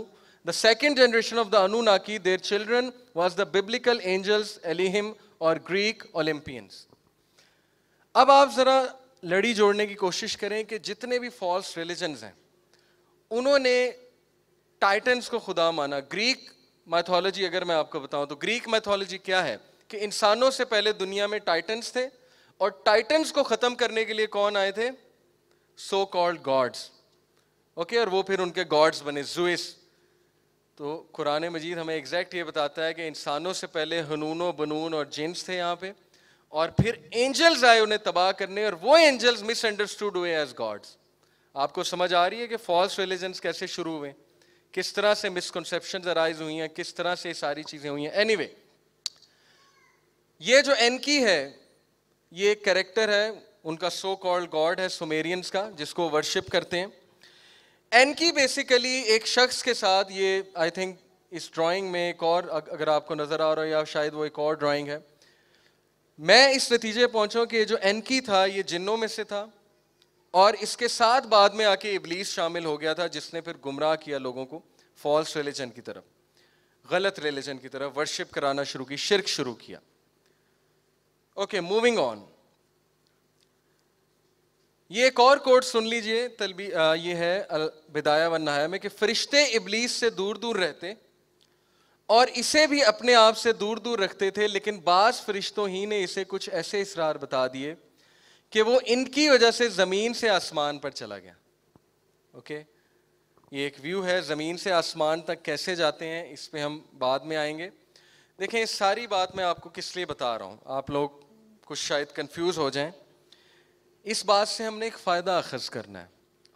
The second generation of the Anunnaki, their children was the biblical angels Elohim اور Greek اولمپینز. اب آپ ذرا لڑی جوڑنے کی کوشش کریں کہ جتنے بھی فالس ریلیجنز ہیں انہوں نے ٹائٹنز کو خدا مانا. گریک میتھولوجی اگر میں آپ کو بتاؤں تو گریک میتھولوجی کیا ہے کہ انسانوں سے پہلے دنیا میں ٹائٹنز تھے, اور ٹائٹنز کو ختم کرنے کے لیے کون آئے تھے؟ So called God's. اوکے, اور وہ پھر ان کے گاڈز بنے, زوئس. تو قرآن مجید ہمیں ایگزیکٹ یہ بتاتا ہے کہ انسانوں سے پہلے حنون و بنون اور جنس تھے یہاں پہ, اور پھر اینجلز آئے انہیں تباہ کرنے, اور وہ اینجلز مس انڈرسٹوڈ ہوئے ایز گاڈز. آپ کو سمجھ آ رہی ہے کہ فالس ریلیجنز کیسے شروع ہوئے, کس طرح سے مسکنسیپشنز ارائز ہوئی ہیں, کس طرح سے ساری چیزیں ہوئی ہیں. اینی وے, یہ جو انکی ہے یہ ایک کریکٹر ہے, ان کا سو کالڈ گاڈ ہے سومیرینز کا, جس کو ورشپ کرتے ہیں. انکی بیسیکلی ایک شخص کے ساتھ, یہ آئی تھنک اس ڈرائنگ میں ایک اور اگر آپ کو نظر آ رہا ہے یا شاید وہ ایک اور ڈرائنگ ہے, میں اس نتیجے پہنچا کہ جو انکی تھا یہ جنوں میں سے تھا, اور اس کے ساتھ بعد میں آ کے ابلیس شامل ہو گیا تھا, جس نے پھر گمراہ کیا لوگوں کو فالس ریلیجن کی طرف, غلط ریلیجن کی طرف ورشپ کرانا شروع کی, شرک شروع کیا. اوکے, موونگ آن. یہ ایک اور کوٹ سن لیجئے, یہ ہے بدایہ والنہایہ میں, کہ فرشتے ابلیس سے دور دور رہتے اور اسے بھی اپنے آپ سے دور دور رکھتے تھے, لیکن بعض فرشتوں ہی نے اسے کچھ ایسے اسرار بتا دیے کہ وہ ان کی وجہ سے زمین سے آسمان پر چلا گیا. اوکے, یہ ایک ویو ہے, زمین سے آسمان تک کیسے جاتے ہیں اس پہ ہم بعد میں آئیں گے. دیکھیں, اس ساری بات میں آپ کو کس لیے بتا رہا ہوں, آپ لوگ کچھ شاید کنفیوز ہو جائیں. اس بات سے ہم نے ایک فائدہ اخذ کرنا ہے,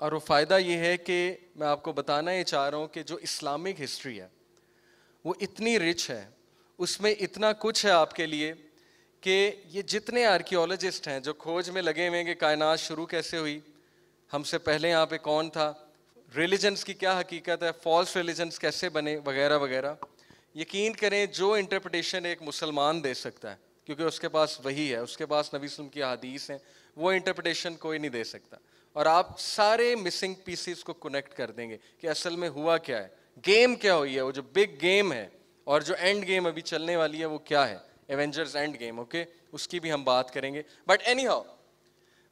اور وہ فائدہ یہ ہے کہ میں آپ کو بتانا یہ چاہ رہا ہوں کہ جو اسلامک ہسٹری ہے وہ اتنی رچ ہے, اس میں اتنا کچھ ہے آپ کے لیے کہ یہ جتنے آرکیولوجسٹ ہیں جو کھوج میں لگے ہوئے ہیں کہ کائنات شروع کیسے ہوئی, ہم سے پہلے یہاں پہ کون تھا, ریلیجنس کی کیا حقیقت ہے, فالس ریلیجنس کیسے بنے, وغیرہ وغیرہ, یقین کریں جو انٹرپریٹیشن ایک مسلمان دے سکتا ہے, کیونکہ اس کے پاس وہی ہے, اس کے پاس نبی صلی اللہ علیہ وسلم کی احادیث ہیں, وہ انٹرپریٹیشن کوئی نہیں دے سکتا. اور آپ سارے مسنگ پیسز کو کنیکٹ کر دیں گے کہ اصل میں ہوا کیا ہے, گیم کیا ہوئی ہے, وہ جو بگ گیم ہے, اور جو اینڈ گیم ابھی چلنے والی ہے وہ کیا ہے, ایونجرز اینڈ گیم. اوکے, اس کی بھی ہم بات کریں گے. بٹ اینی ہاؤ,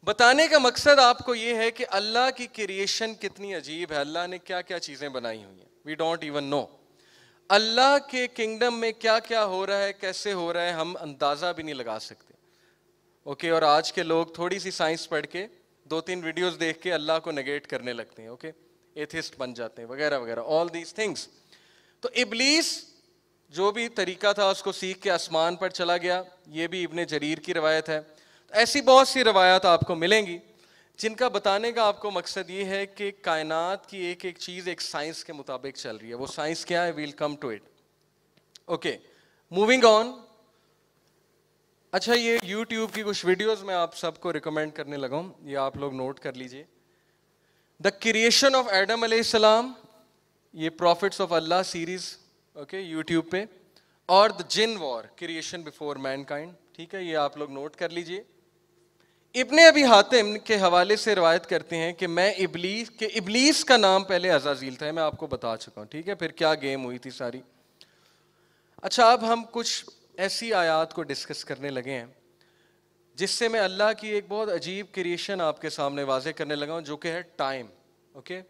بتانے کا مقصد آپ کو یہ ہے کہ اللہ کی کریشن کتنی عجیب ہے, اللہ نے کیا کیا چیزیں بنائی ہوئی ہیں, وی ڈونٹ ایون نو. اللہ کے کنگڈم میں کیا کیا ہو رہا ہے, کیسے ہو رہا ہے, ہم اندازہ بھی نہیں لگا سکتے. اوکے, اور آج کے لوگ تھوڑی سی سائنس پڑھ کے 2-3 ویڈیوز دیکھ کے اللہ کو نیگیٹ کرنے لگتے ہیں. اوکے, ایتھسٹ بن جاتے ہیں, وغیرہ وغیرہ, آل دیز تھنگس. تو ابلیس جو بھی طریقہ تھا اس کو سیکھ کے آسمان پر چلا گیا, یہ بھی ابن جریر کی روایت ہے. ایسی بہت سی روایات آپ کو ملیں گی جن کا بتانے کا آپ کو مقصد یہ ہے کہ کائنات کی ایک ایک چیز ایک سائنس کے مطابق چل رہی ہے. وہ سائنس کیا ہے, we'll come to it. Okay, moving on. اچھا, یہ یوٹیوب کی کچھ ویڈیوز میں آپ سب کو ریکمینڈ کرنے لگا ہوں, یہ آپ لوگ نوٹ کر لیجئے. دا کریشن آف ایڈم علیہ السلام, یہ prophets of Allah series, okay, YouTube پہ. اور the jinn war, creation before mankind. ٹھیک ہے, یہ آپ لوگ نوٹ کر لیجئے. ابن ابی حاتم کے حوالے سے روایت کرتے ہیں کہ ابلیس کا نام پہلے عزازیل تھا, میں آپ کو بتا چکا ہوں. ٹھیک ہے, پھر کیا گیم ہوئی تھی ساری. اچھا, اب ہم کچھ ایسی آیات کو ڈسکس کرنے لگے ہیں جس سے میں اللہ کی ایک بہت عجیب کریشن آپ کے سامنے واضح کرنے لگا ہوں, جو کہ ہے ٹائم. اوکے,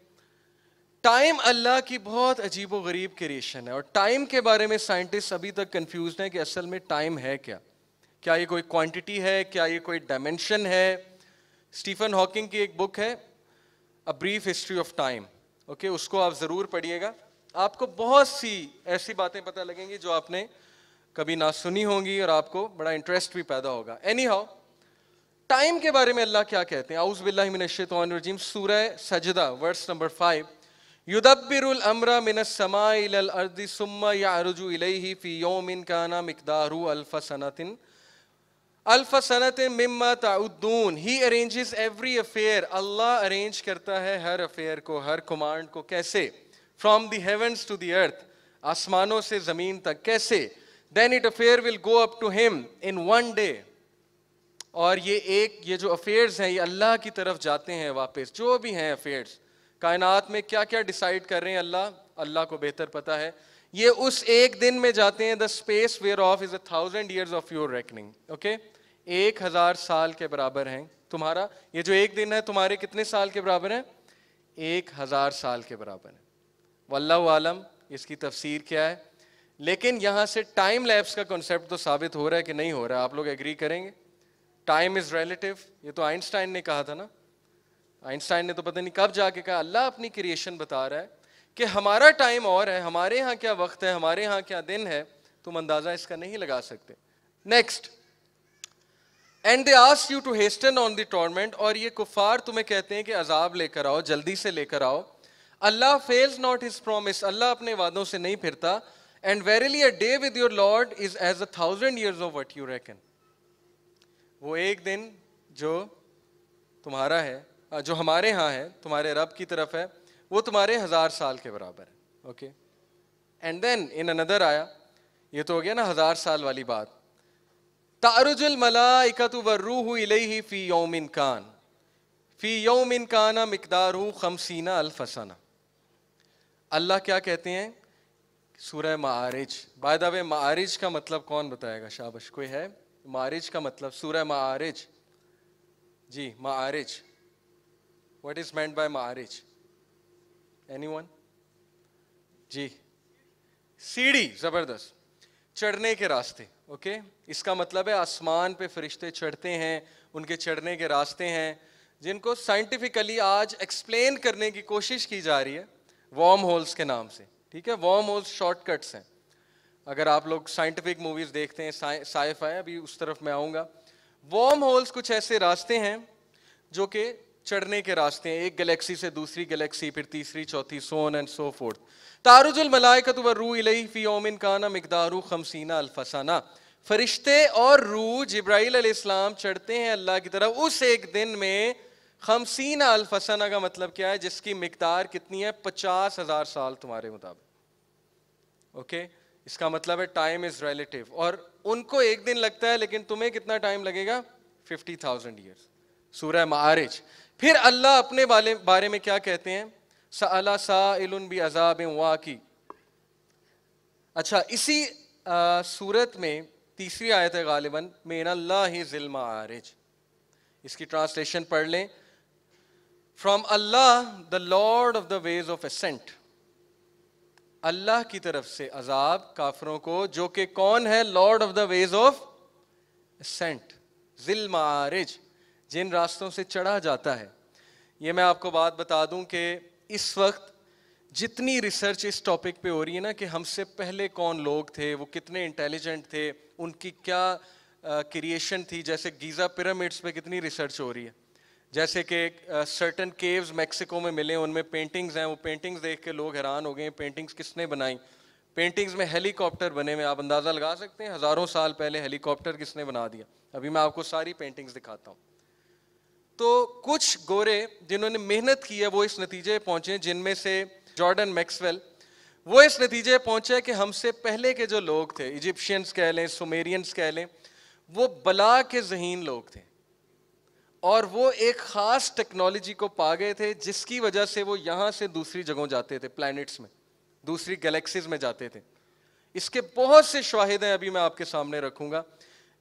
ٹائم اللہ کی بہت عجیب و غریب کریشن ہے, اور ٹائم کے بارے میں سائنٹسٹ ابھی تک کنفیوزڈ ہیں کہ اصل میں ٹائم ہے کیا. کیا یہ کوئی کوانٹٹی ہے, کیا یہ کوئی ڈائمینشن ہے, اسٹیفن ہاکنگ کی ایک بک ہے A Brief History of Time. Okay اس کو آپ ضرور پڑھیے گا. آپ کو بہت سی ایسی باتیں پتہ لگیں گی جو آپ نے کبھی نہ سنی ہوں گی اور آپ کو بڑا انٹرسٹ بھی پیدا ہوگا. اینی ہاؤ ٹائم کے بارے میں اللہ کیا کہتے ہیں؟ اعوذ باللہ من الشیطان الرجیم، سورہ سجدہ ورس نمبر 5. یدبر الامر من السماء الى الارض ثم یعرج الیہ فی یوم کان مقدارہ الف سنۃ مما تعدون. He arranges every affair. Allah arrange کرتا ہے ہر افیئر کو، ہر کمانڈ کو. کیسے؟ From the heavens to the earth. آسمانوں سے زمین تک. کیسے؟ Then it affair will go up to him in one day. اور یہ جو افیئرز ہیں یہ اللہ کی طرف جاتے ہیں واپس. جو بھی ہیں افیئرز کائنات میں کیا کیا ڈیسائیڈ کر رہے ہیں اللہ کو بہتر پتہ ہے. یہ اس ایک دن میں جاتے ہیں. The space whereof is 1,000 years of your reckoning. Okay 1000 سال کے برابر ہیں تمہارا. یہ جو ایک دن ہے تمہارے کتنے سال کے برابر ہیں؟ 1000 سال کے برابر ہیں. واللہ عالم اس کی تفسیر کیا ہے. لیکن یہاں سے ٹائم لیپس کا کنسیپٹ تو ثابت ہو رہا ہے کہ نہیں ہو رہا ہے. آپ لوگ ایگری کریں گے؟ Time is relative. یہ تو آئنسٹائن نے کہا تھا نا. آئنسٹائن نے تو پتہ نہیں کب جا کے کہا. اللہ اپنی کریشن بتا رہا ہے کہ ہمارا ٹائم اور ہے، ہمارے ہاں کیا وقت ہے، ہمارے ہاں کیا دن ہے، تم اندازہ اس کا نہیں لگا سکتے. Next and they ask you to hasten on the torment. اور یہ کفار تمہیں کہتے ہیں کہ عذاب لے کر آؤ، جلدی سے لے کر آؤ. اللہ فیلز ناٹ ہز پرومس. اللہ اپنے وعدوں سے نہیں پھرتا. And verily a day with your lord is as 1,000 years of what you reckon. وہ ایک دن جو تمہارا ہے، جو ہمارے ہاں ہے، تمہارے رب کی طرف ہے، وہ تمہارے 1000 سال کے برابر ہے. اوکے اینڈ دین ان اندر آیا، یہ تو ہو گیا نا 1000 سال والی بات. تعرج الملائکۃ والروح الیہ فی یوم کان مقدارہ 50,000 سنہ. اللہ کیا کہتے ہیں؟ سورہ معارج. بائی دا وے معارج کا مطلب کون بتائے گا؟ شابش، کوئی ہے؟ معارج کا مطلب سورہ معارج. جی معارج، واٹ از مینٹ بائی معارج؟ Anyone? جی سیڑھی. زبردست. چڑھنے کے راستے. اوکے اس کا مطلب ہے آسمان پہ فرشتے چڑھتے ہیں، ان کے چڑھنے کے راستے ہیں جن کو سائنٹیفکلی آج ایکسپلین کرنے کی کوشش کی جا رہی ہے وارم ہولز کے نام سے. ٹھیک ہے، وارم ہولز شارٹ کٹس ہیں. اگر آپ لوگ سائنٹیفک موویز دیکھتے ہیں، سائی فائی، ابھی اس طرف میں آؤں گا. وارم ہولز کچھ ایسے راستے ہیں جو کہ چڑھنے کے راستے ہیں، ایک گلیکسی سے دوسری گلیکسی، پھر تیسری چوتھی، سو آن اینڈ سو فورتھ. تعرج الملائکۃ والروح الیہ فی یوم کان مقدارہ 50,000 سنہ. فرشتے اور روح جبرائیل علیہ السلام چڑھتے ہیں اللہ کی طرف اس ایک دن میں. 50,000 سنہ کا مطلب کیا ہے؟ جس کی مقدار کتنی ہے؟ 50,000 سال تمہارے مطابق. اوکے اس کا مطلب ہے ٹائم از ریلیٹیو. اور ان کو ایک دن لگتا ہے لیکن تمہیں کتنا ٹائم لگے گا؟ 50,000 years. سورہ معارج. پھر اللہ اپنے بارے میں کیا کہتے ہیں؟ سأل سائل بعذاب واقع. اچھا اسی سورت میں تیسری آیت ہے غالباً، من اللہ ذی المعارج. اس کی ٹرانسلیشن پڑھ لیں. فرام اللہ the lord of the ways of ascent. اللہ کی طرف سے عذاب کافروں کو، جو کہ کون ہے؟ Lord of the ways of ascent, ذی المعارج، جن راستوں سے چڑھا جاتا ہے. یہ میں آپ کو بات بتا دوں کہ اس وقت جتنی ریسرچ اس ٹاپک پہ ہو رہی ہے نا کہ ہم سے پہلے کون لوگ تھے، وہ کتنے انٹیلیجنٹ تھے، ان کی کیا کریشن تھی. جیسے گیزا پیرامڈس پہ کتنی ریسرچ ہو رہی ہے. جیسے کہ سرٹن کیوز میکسیکو میں ملے، ان میں پینٹنگز ہیں. وہ پینٹنگز دیکھ کے لوگ حیران ہو گئے ہیں. پینٹنگز کس نے بنائی؟ پینٹنگز میں ہیلی کاپٹر بنے ہوئے. آپ اندازہ لگا سکتے ہیں ہزاروں سال پہلے ہیلی کاپٹر کس نے بنا دیا؟ ابھی میں آپ کو ساری پینٹنگز دکھاتا ہوں. تو کچھ گورے جنہوں نے محنت کی ہے وہ اس نتیجے پہنچے، جن میں سے جارڈن میکسویل، وہ اس نتیجے پہنچے کہ ہم سے پہلے کے جو لوگ تھے، ایجپشینز کہہ لیں، سومیرینز کہہ لیں، وہ بلا کے ذہین لوگ تھے. اور وہ ایک خاص ٹیکنالوجی کو پا گئے تھے جس کی وجہ سے وہ یہاں سے دوسری جگہوں جاتے تھے، پلانٹس میں، دوسری گلیکسیز میں جاتے تھے. اس کے بہت سے شواہد ہیں، ابھی میں آپ کے سامنے رکھوں گا.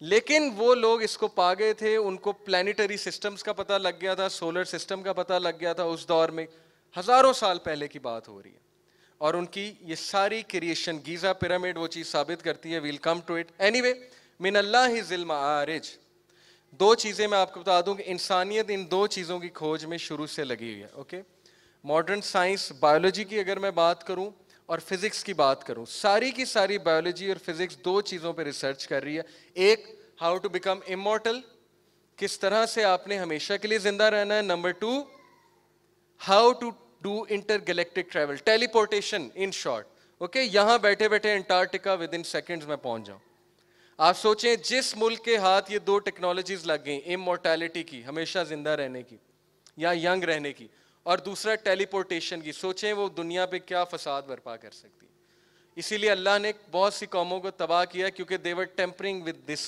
لیکن وہ لوگ اس کو پا گئے تھے. ان کو پلانیٹری سسٹمز کا پتہ لگ گیا تھا، سولر سسٹم کا پتہ لگ گیا تھا. اس دور میں ہزاروں سال پہلے کی بات ہو رہی ہے. اور ان کی یہ ساری کریشن، گیزا پیرامڈ وہ چیز ثابت کرتی ہے. We'll come to it. Anyway, من اللہ ذی المعارج. دو چیزیں میں آپ کو بتا دوں کہ انسانیت ان دو چیزوں کی کھوج میں شروع سے لگی ہوئی ہے. اوکے, ماڈرن سائنس بایولوجی کی اگر میں بات کروں اور فزکس کی بات کروں, ساری کی ساری بایولوجی اور فزکس دو چیزوں پہ ریسرچ کر رہی ہے. ایک, ہاؤ ٹو بیکم امورٹل, کس طرح سے آپ نے ہمیشہ کے لیے زندہ رہنا ہے. Number two, how to do intergalactic travel, teleportation in short. Okay, یہاں بیٹھے بیٹھے انٹارکٹیکا ود ان سیکنڈز میں پہنچ جاؤں. آپ سوچیں جس ملک کے ہاتھ یہ دو ٹیکنالوجیز لگ گئیں, امورٹیلٹی کی, ہمیشہ زندہ رہنے کی یا ینگ رہنے کی, اور دوسرا ٹیلی پورٹیشن کی, سوچیں وہ دنیا پہ کیا فساد برپا کر سکتی. اسی لیے اللہ نے بہت سی قوموں کو تباہ کیا کیونکہ they were tampering with this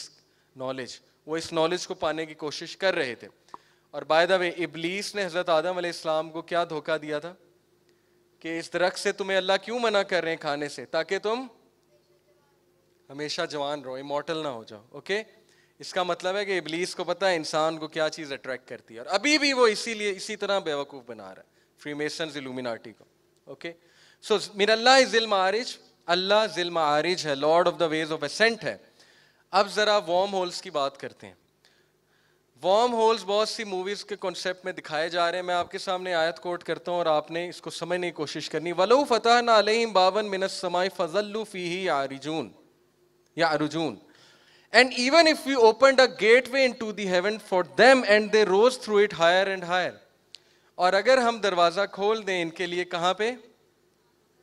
knowledge, وہ اس نالج کو پانے کی کوشش کر رہے تھے. اور بائی دا وے ابلیس نے حضرت آدم علیہ السلام کو کیا دھوکہ دیا تھا کہ اس درخت سے تمہیں اللہ کیوں منع کر رہے ہیں کھانے سے, تاکہ تم ہمیشہ جوان رہو, امورٹل نہ ہو جاؤ. اوکے, اس کا مطلب ہے کہ ابلیس کو پتا ہے انسان کو کیا چیز اٹریکٹ کرتی ہے, اور ابھی بھی وہ اسی طرح بیوقوف بنا رہا ہے فری میسنز الومیناٹی کو. اوکے, سو من اللہ ذی المعارج, اللہ ذی المعارج ہے, lord of the ways of ascent ہے. اب ذرا وارم ہولز کی بات کرتے ہیں. وارم ہولز بہت سی موویز کے کانسیپٹ میں دکھائے جا رہے ہیں. میں آپ کے سامنے آیت کوٹ کرتا ہوں اور آپ نے اس کو سمجھنے کی کوشش کرنی. وَلَوْ فَتَحْنَا عَلَيْهِمْ بَابًا مِنَ السَّمَاءِ فَظَلُّوا فِيهِ يَعْرُجُونَ. And even if we opened a gateway into the heaven for them and they rose through it higher and higher. اور اگر ہم دروازہ کھول دیں ان کے لیے, کہاں پہ؟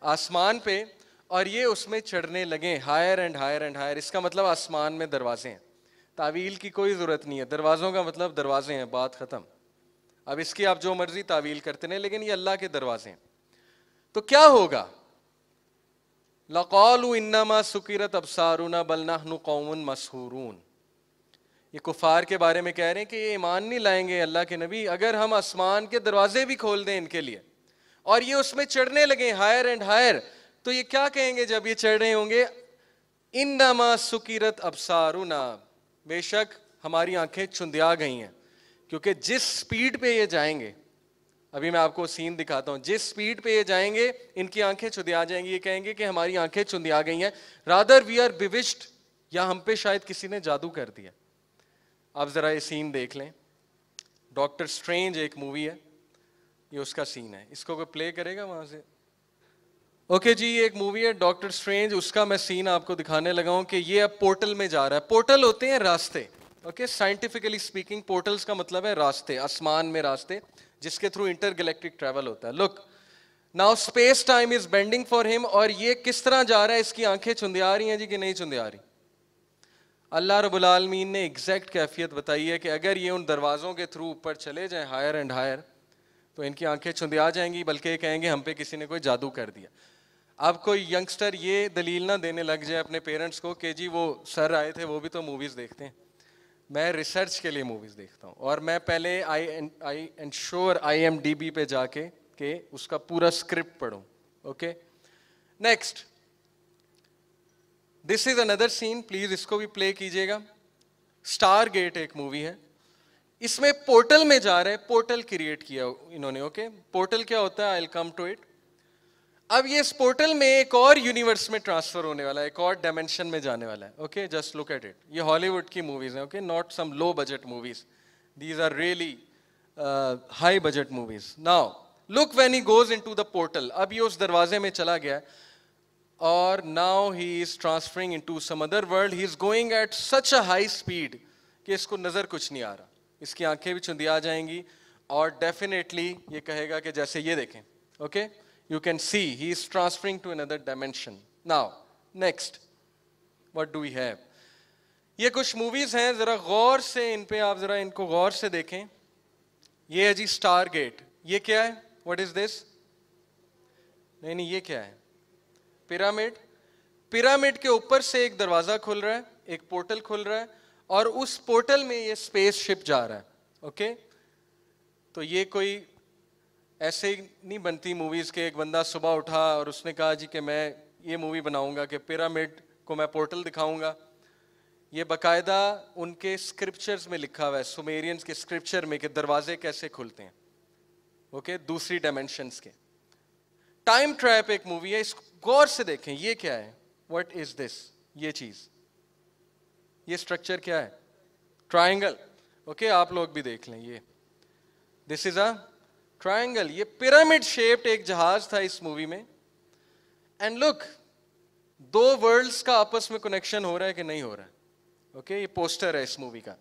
آسمان پہ, اور یہ اس میں چڑھنے لگیں higher and higher and higher. اس کا مطلب آسمان میں دروازے ہیں. تعویل کی کوئی ضرورت نہیں ہے, دروازوں کا مطلب دروازے ہیں, بات ختم. اب اس کی آپ جو مرضی تعویل کرتے ہیں, لیکن یہ اللہ کے دروازے ہیں. تو کیا ہوگا؟ لَقَالُوا إِنَّمَا سُكِرَتْ أَبْصَارُنَا بَلْ نَحْنُ قَوْمٌ مَسْحُورُونَ. یہ کفار کے بارے میں کہہ رہے ہیں کہ یہ ایمان نہیں لائیں گے اللہ کے نبی اگر ہم آسمان کے دروازے بھی کھول دیں ان کے لیے اور یہ اس میں چڑھنے لگیں ہائر اینڈ ہائر. تو یہ کیا کہیں گے جب یہ چڑھ رہے ہوں گے؟ انما سکرت ابصارنا, بے شک ہماری آنکھیں چندیا گئی ہیں. کیونکہ جس سپیڈ پہ یہ جائیں گے, ابھی میں آپ کو سین دکھاتا ہوں, جس سپیڈ پہ یہ جائیں گے ان کی آنکھیں چندیا جائیں گی. یہ کہیں گے کہ ہماری آنکھیں چندیا گئی ہیں, رادر وی آر بیوشڈ, یا ہم پہ شاید کسی نے جادو کر دیا. آپ ذرا یہ سین دیکھ لیں. ڈاکٹر اسٹرینج ایک مووی ہے, یہ اس کا سین ہے. اس کو کوئی پلے کرے گا وہاں سے؟ اوکے جی, یہ ایک مووی ہے ڈاکٹر اسٹرینج, اس کا میں سین آپ کو دکھانے لگا ہوں کہ یہ اب پورٹل میں جا رہا ہے. پورٹل ہوتے ہیں راستے. اوکے, سائنٹیفکلی اسپیکنگ پورٹلز کا مطلب ہے راستے, آسمان میں راستے جس کے تھرو انٹر گلیکٹک ٹریول ہوتا ہے. Look now space time is bending for ہم, اور یہ کس طرح جا رہا ہے؟ اس کی آنکھیں چندیا رہی ہیں جی کہ نہیں چندیا رہی؟ اللہ رب العالمین نے ایگزیکٹ کیفیت بتائی ہے کہ اگر یہ ان دروازوں کے تھرو اوپر چلے جائیں ہائر اینڈ ہائر تو ان کی آنکھیں چندیا جائیں گی, بلکہ یہ کہیں گے ہم پہ کسی نے کوئی جادو کر دیا. اب کوئی ینگسٹر یہ دلیل نہ دینے لگ جائے اپنے پیرنٹس کو کہ جی وہ سر آئے تھے وہ بھی تو موویز دیکھتے ہیں. میں ریسرچ کے لیے موویز دیکھتا ہوں, اور میں پہلے آئی انشور IMDb پہ جا کے کہ اس کا پورا اسکرپٹ پڑھوں. اوکے, نیکسٹ, دس از اندر سین, پلیز اس کو بھی پلے کیجیے گا. اسٹار گیٹ ایک مووی ہے, اس میں پورٹل میں جا رہے, پورٹل کریٹ کیا انہوں نے. اوکے, پورٹل کیا ہوتا ہے؟ I will come to it. اب یہ اس پورٹل میں ایک اور یونیورس میں ٹرانسفر ہونے والا ہے, ایک اور ڈائمینشن میں جانے والا ہے. Okay, just look at it. یہ ہالی ووڈ کی موویز ہیں. Okay, not some low budget movies, these are really high budget movies. Now look when he goes into the portal, اب یہ اس دروازے میں چلا گیا اور now he is transferring into some other world. He is going at such a high speed کہ اس کو نظر کچھ نہیں آ رہا. اس کی آنکھیں بھی چندیا جائیں گی اور ڈیفینیٹلی یہ کہے گا کہ جیسے یہ دیکھیں. Okay, you can see he is transferring to another dimension. Now next, what do we have? یہ کچھ موویز ہیں, ذرا غور سے ان پہ آپ ذرا ان کو غور سے دیکھیں. یہ ہے جی اسٹار گیٹ. یہ کیا ہے؟ what is this? نہیں, یہ کیا ہے؟ پیرامڈ. پیرامڈ کے اوپر سے ایک دروازہ کھل رہا ہے, ایک پورٹل کھل رہا ہے, اور اس پورٹل میں یہ اسپیس شپ جا رہا ہے. اوکے, تو یہ کوئی ایسے ہی نہیں بنتی موویز کے ایک بندہ صبح اٹھا اور اس نے کہا جی کہ میں یہ مووی بناؤں گا کہ پیرامڈ کو میں پورٹل دکھاؤں گا. یہ باقاعدہ ان کے اسکرپچرز میں لکھا ہوا ہے, سومیرینز کے اسکرپچر میں, کہ دروازے کیسے کھلتے ہیں. اوکے, دوسری ڈائمینشنز کے. ٹائم ٹریپ ایک مووی ہے, اس کو غور سے دیکھیں. یہ کیا ہے؟ واٹ از دس؟ یہ چیز, یہ اسٹرکچر کیا ہے؟ ٹرائنگل. اوکے آپ لوگ بھی دیکھ لیں. یہ دس از اے ٹرائنگل, یہ پیرامڈ شیپڈ ایک جہاز تھا اس مووی میں. اینڈ لک, دو ورلڈز کا آپس میں کنیکشن ہو رہا ہے کہ نہیں ہو رہا ہے. اوکے یہ پوسٹر ہے اس مووی کا.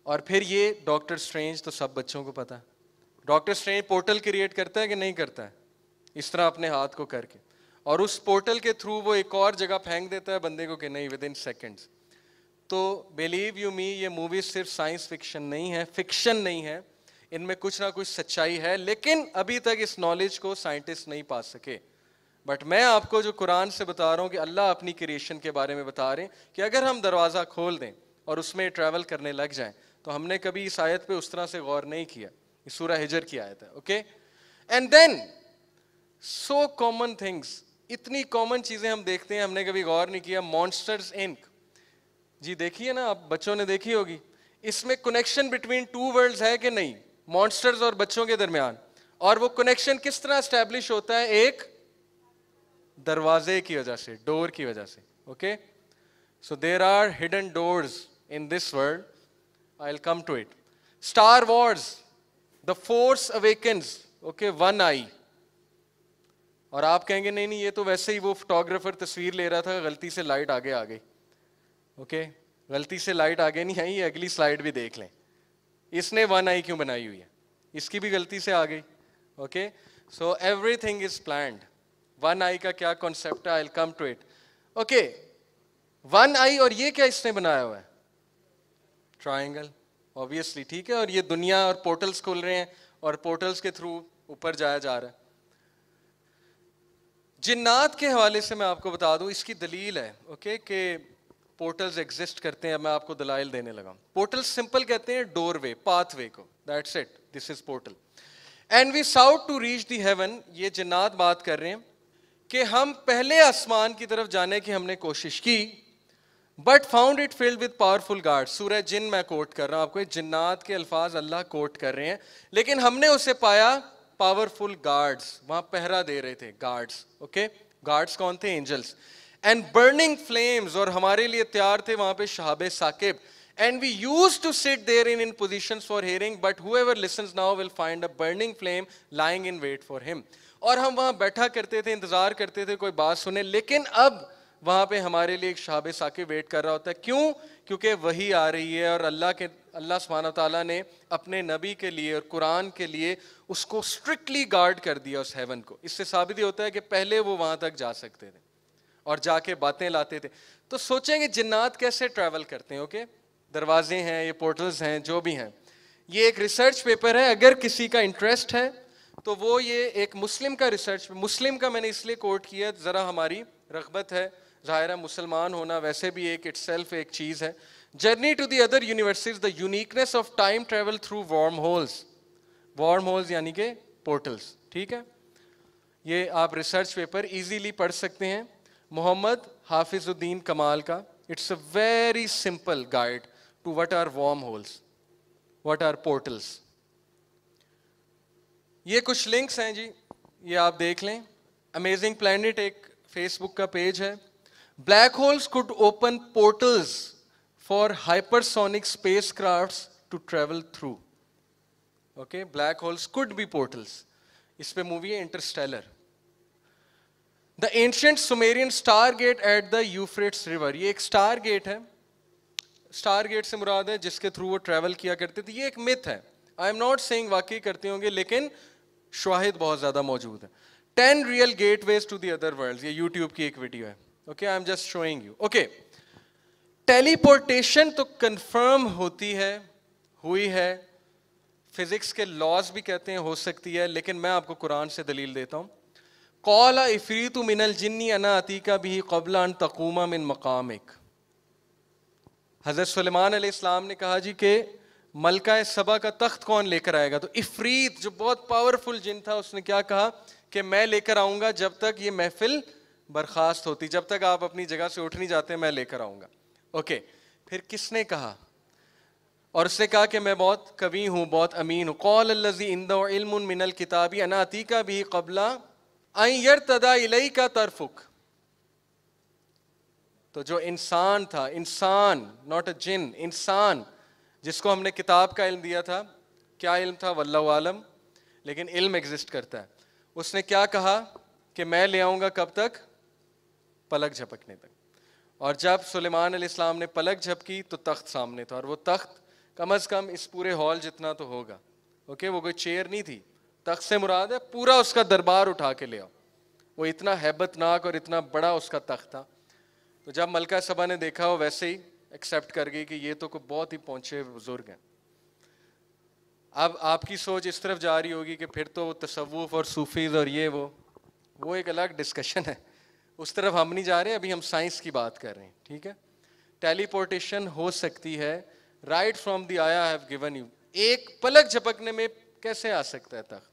اور پھر یہ ڈاکٹر اسٹرینج تو سب بچوں کو پتا ہے, ڈاکٹر اسٹرینج پورٹل کریٹ کرتا ہے کہ نہیں کرتا ہے, اس طرح اپنے ہاتھ کو کر کے, اور اس پورٹل کے تھرو وہ ایک اور جگہ پھینک دیتا ہے بندے کو کہ نہیں ود ان سیکنڈز. تو بلیو یو می, یہ مووی صرف سائنس فکشن نہیں ہے, فکشن نہیں ہے, ان میں کچھ نہ کچھ سچائی ہے, لیکن ابھی تک اس نالج کو سائنٹسٹ نہیں پا سکے. بٹ میں آپ کو جو قرآن سے بتا رہا ہوں کہ اللہ اپنی کریشن کے بارے میں بتا رہے ہیں کہ اگر ہم دروازہ کھول دیں اور اس میں ٹریول کرنے لگ جائیں, تو ہم نے کبھی اس آیت پہ اس طرح سے غور نہیں کیا. یہ سورہ ہجر کی آیت ہے. Okay, and then so common things, اتنی کامن چیزیں ہم دیکھتے ہیں, ہم نے کبھی غور نہیں کیا. مانسٹرز انک, جی دیکھیے نا, آپ بچوں نے دیکھی ہوگی. اس میں کنیکشن بٹوین ٹو ورلڈز ہے کہ نہیں, مانسٹرز اور بچوں کے درمیان. اور وہ کنیکشن کس طرح اسٹیبلش ہوتا ہے, ایک دروازے کی وجہ سے, ڈور کی وجہ سے. Okay, so there are hidden doors in this world, I will come to it. Star Wars, the Force Awakens, okay, one eye. اور آپ کہیں گے نہیں نہیں یہ تو ویسے ہی وہ فوٹوگرافر تصویر لے رہا تھا, غلطی سے لائٹ آگے آ گئی. اوکے, غلطی سے لائٹ آگے نہیں آئی, اگلی سلائڈ بھی دیکھ لیں, اس نے ون آئی کیوں بنائی ہوئی ہے, اس کی بھی غلطی سے آ گئی. Okay, so everything is planned. One eye کا کیا کانسیپٹ ہے, I will come to it. Okay, one eye, اور یہ کیا اس نے بنایا ہوا ہے, ٹرائنگل obviously, ٹھیک ہے. اور یہ دنیا اور پورٹلز کھل رہے ہیں, اور پورٹلز کے تھرو اوپر جایا جا رہا ہے. جنات کے حوالے سے میں آپ کو بتا دوں, اس کی دلیل ہے اوکے کہ پورٹلز ایگزسٹ کرتے ہیں. میں آپ کو دلائل دینے لگا. پورٹل سمپل کہتے ہیں ڈور وے, پاتھ وے کو, that's it, this is portal. And we sought to reach the heaven, یہ جنات بات کر رہے ہیں کہ ہم پہلے آسمان کی طرف جانے کی ہم نے کوشش کی, but found it filled with powerful guard. سورہ جن میں کوٹ کر رہا ہوں آپ کو, جنات کے الفاظ اللہ کوٹ کر رہے ہیں, لیکن ہم نے اسے پایا پاورفل گارڈز, وہاں پہرا دے رہے تھے گارڈز. اوکے, گارڈز کون تھے, اینجلز. اینڈ برننگ فلیمز, اور ہمارے لیے تیار تھے وہاں پہ شہاب ثاقب. And we use to sit there in positions for hearing, but whoever listens now will find a burning flame lying in wait for him. اور ہم وہاں بیٹھا کرتے تھے, انتظار کرتے تھے کوئی بات سنے, لیکن اب وہاں پہ ہمارے لیے ایک شہاب ثاقب ویٹ کر رہا ہوتا ہے. کیوں؟ کیونکہ وہی آ رہی ہے, اور اللہ سبحانہ تعالیٰ نے اپنے نبی کے لیے اور قرآن کے لیے اس کو اسٹرکٹلی گارڈ کر دیا اس ہیون کو. اس سے ثابت یہ ہوتا ہے کہ پہلے وہ وہاں تک جا سکتے تھے اور جا کے باتیں لاتے تھے. تو سوچیں گے جنات کیسے ٹریول کرتے ہیں. اوکے, دروازے ہیں, یہ پورٹلز ہیں, جو بھی ہیں. یہ ایک ریسرچ پیپر ہے, اگر کسی کا انٹرسٹ ہے تو وہ یہ ایک مسلم کا ریسرچ, مسلم کا میں نے اس لیے کوٹ کیا, ذرا ہماری رغبت ہے, ظاہر ہے مسلمان ہونا ویسے بھی ایک اٹ سیلف ایک چیز ہے. Journey to the other universes, the uniqueness of time travel through wormholes. Wormholes یعنی کہ پورٹلز, ٹھیک ہے. یہ آپ ریسرچ پیپر ایزیلی پڑھ سکتے ہیں, محمد حافظ الدین کمال کا. It's a very simple guide to what are wormholes, what are portals. یہ کچھ لنکس ہیں جی, یہ آپ دیکھ لیں. امیزنگ پلانٹ ایک فیس بک کا پیج ہے. Black holes could open portals for hypersonic spacecrafts to travel through. Okay, black holes could be portals. اس پہ مووی ہے interstellar. The ancient Sumerian star gate at the Euphrates river, یہ ایک star get ہے. Star get سے مراد ہے جس کے through وہ ٹریول کیا کرتے تھے. یہ ایک myth ہے, I am not saying واقعی کرتے ہوں گے, لیکن شواہد بہت زیادہ موجود ہیں. 10 real gateways to the other worlds, یہ یوٹیوب کی ایک ویڈیو ہے. Okay, I am just showing you. Okay, ٹیلیپورٹیشن تو کنفرم ہوتی ہے, ہوئی ہے. فزکس کے لاز بھی کہتے ہیں ہو سکتی ہے, لیکن میں آپ کو قرآن سے دلیل دیتا ہوں. قال عفریت من الجن انا اتیک بہ قبل ان تقوم من مقامک. حضرت سلیمان علیہ السلام نے کہا جی کہ ملکہ سبا کا تخت کون لے کر آئے گا, تو عفریت جو بہت پاورفل جن تھا اس نے کیا کہا کہ میں لے کر آؤں گا جب تک یہ محفل برخاست ہوتی, جب تک آپ اپنی جگہ سے اٹھ نہیں جاتے میں لے کر آؤں گا. اوکے, پھر کس نے کہا, اور اس نے کہا کہ میں بہت قوی ہوں, بہت امین ہوں. قال الذی عنده علم من الکتاب انا اتیک بہ قبل ان یرتدی الیک طرفک. تو جو انسان تھا, انسان ناٹ اے جن, انسان, جس کو ہم نے کتاب کا علم دیا تھا. کیا علم تھا؟ واللہ عالم, لیکن علم ایگزسٹ کرتا ہے. اس نے کیا کہا کہ میں لے آؤں گا کب تک؟ پلک جھپکنے تک. اور جب سلیمان علیہ السلام نے پلک جھپکی تو تخت سامنے تھا, اور وہ تخت کم از کم اس پورے ہال جتنا تو ہوگا. اوکے, وہ کوئی چیئر نہیں تھی. تخت سے مراد ہے پورا اس کا دربار اٹھا کے لے آؤ. وہ اتنا ہیبت ناک اور اتنا بڑا اس کا تخت تھا. تو جب ملکہ سبا نے دیکھا وہ ویسے ہی ایکسیپٹ کر گئی کہ یہ تو کوئی بہت ہی پہنچے بزرگ ہیں. اب آپ کی سوچ اس طرف جا رہی ہوگی کہ پھر تو تصوف اور صوفیز اور یہ وہ ایک الگ ڈسکشن ہے, اس طرف ہم نہیں جا رہے. ابھی ہم سائنس کی بات کر رہے ہیں. ٹھیک ہے, ٹیلی پورٹیشن ہو سکتی ہے right from the I have given you. ایک پلک جھپکنے میں کیسے آ سکتا ہے تخت؟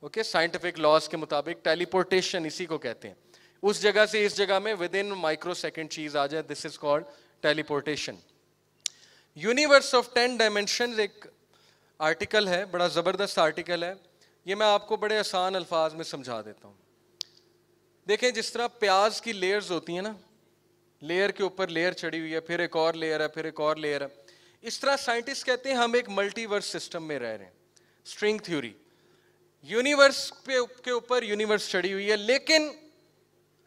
اوکے, سائنٹیفک لاز کے مطابق ٹیلی پورٹیشن اسی کو کہتے ہیں. اس جگہ سے اس جگہ میں ود ان مائکرو سیکنڈ چیز آ جائے, this is called teleportation. Universe of 10 dimensions ایک آرٹیکل ہے, بڑا زبردست آرٹیکل ہے. یہ میں آپ کو بڑے آسان الفاظ میں سمجھا دیتا ہوں. دیکھیں جس طرح پیاز کی لیئرز ہوتی ہیں نا, لیئر کے اوپر لیئر چڑھی ہوئی ہے, پھر ایک اور لیئر ہے, پھر ایک اور لیئر ہے. اس طرح سائنٹسٹ کہتے ہیں ہم ایک ملٹی ورس سسٹم میں رہ رہے ہیں. اسٹرنگ تھیوری, یونیورس کے اوپر یونیورس چڑھی ہوئی ہے, لیکن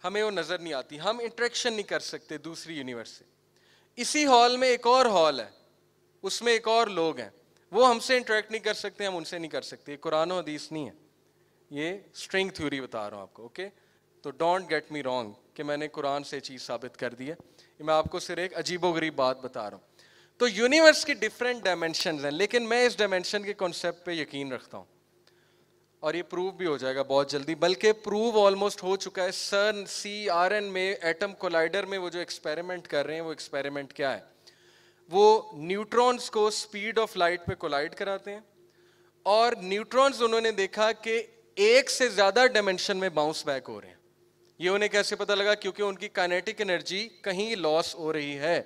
ہمیں وہ نظر نہیں آتی. ہم انٹریکشن نہیں کر سکتے دوسری یونیورس سے. اسی ہال میں ایک اور ہال ہے, اس میں ایک اور لوگ ہیں, وہ ہم سے انٹریکٹ نہیں کر سکتے, ہم ان سے نہیں کر سکتے. یہ قرآن و حدیث نہیں ہے, یہ اسٹرنگ تھیوری بتا رہا ہوں آپ کو. اوکے, تو ڈونٹ گیٹ می رانگ کہ میں نے قرآن سے چیز ثابت کر دی ہے. میں آپ کو صرف ایک عجیب و غریب بات بتا رہا ہوں. تو یونیورس کی ڈفرینٹ ڈائمینشنز ہیں, لیکن میں اس ڈائمینشن کے کانسیپٹ پہ یقین رکھتا ہوں, اور یہ پروو بھی ہو جائے گا بہت جلدی, بلکہ پروو آلموسٹ ہو چکا ہے. سرن CRN میں ایٹم کولائڈر میں وہ جو ایکسپیریمنٹ کر رہے ہیں, وہ ایکسپیریمنٹ کیا ہے؟ وہ نیوٹرونز کو سپیڈ آف لائٹ پہ کولائڈ کراتے ہیں, اور نیوٹرونز انہوں نے دیکھا کہ ایک سے زیادہ ڈائمینشن میں باؤنس بیک ہو رہے ہیں. یہ انہیں کیسے پتہ لگا؟ کیونکہ ان کی کائنیٹک انرجی کہیں لاس ہو رہی ہے.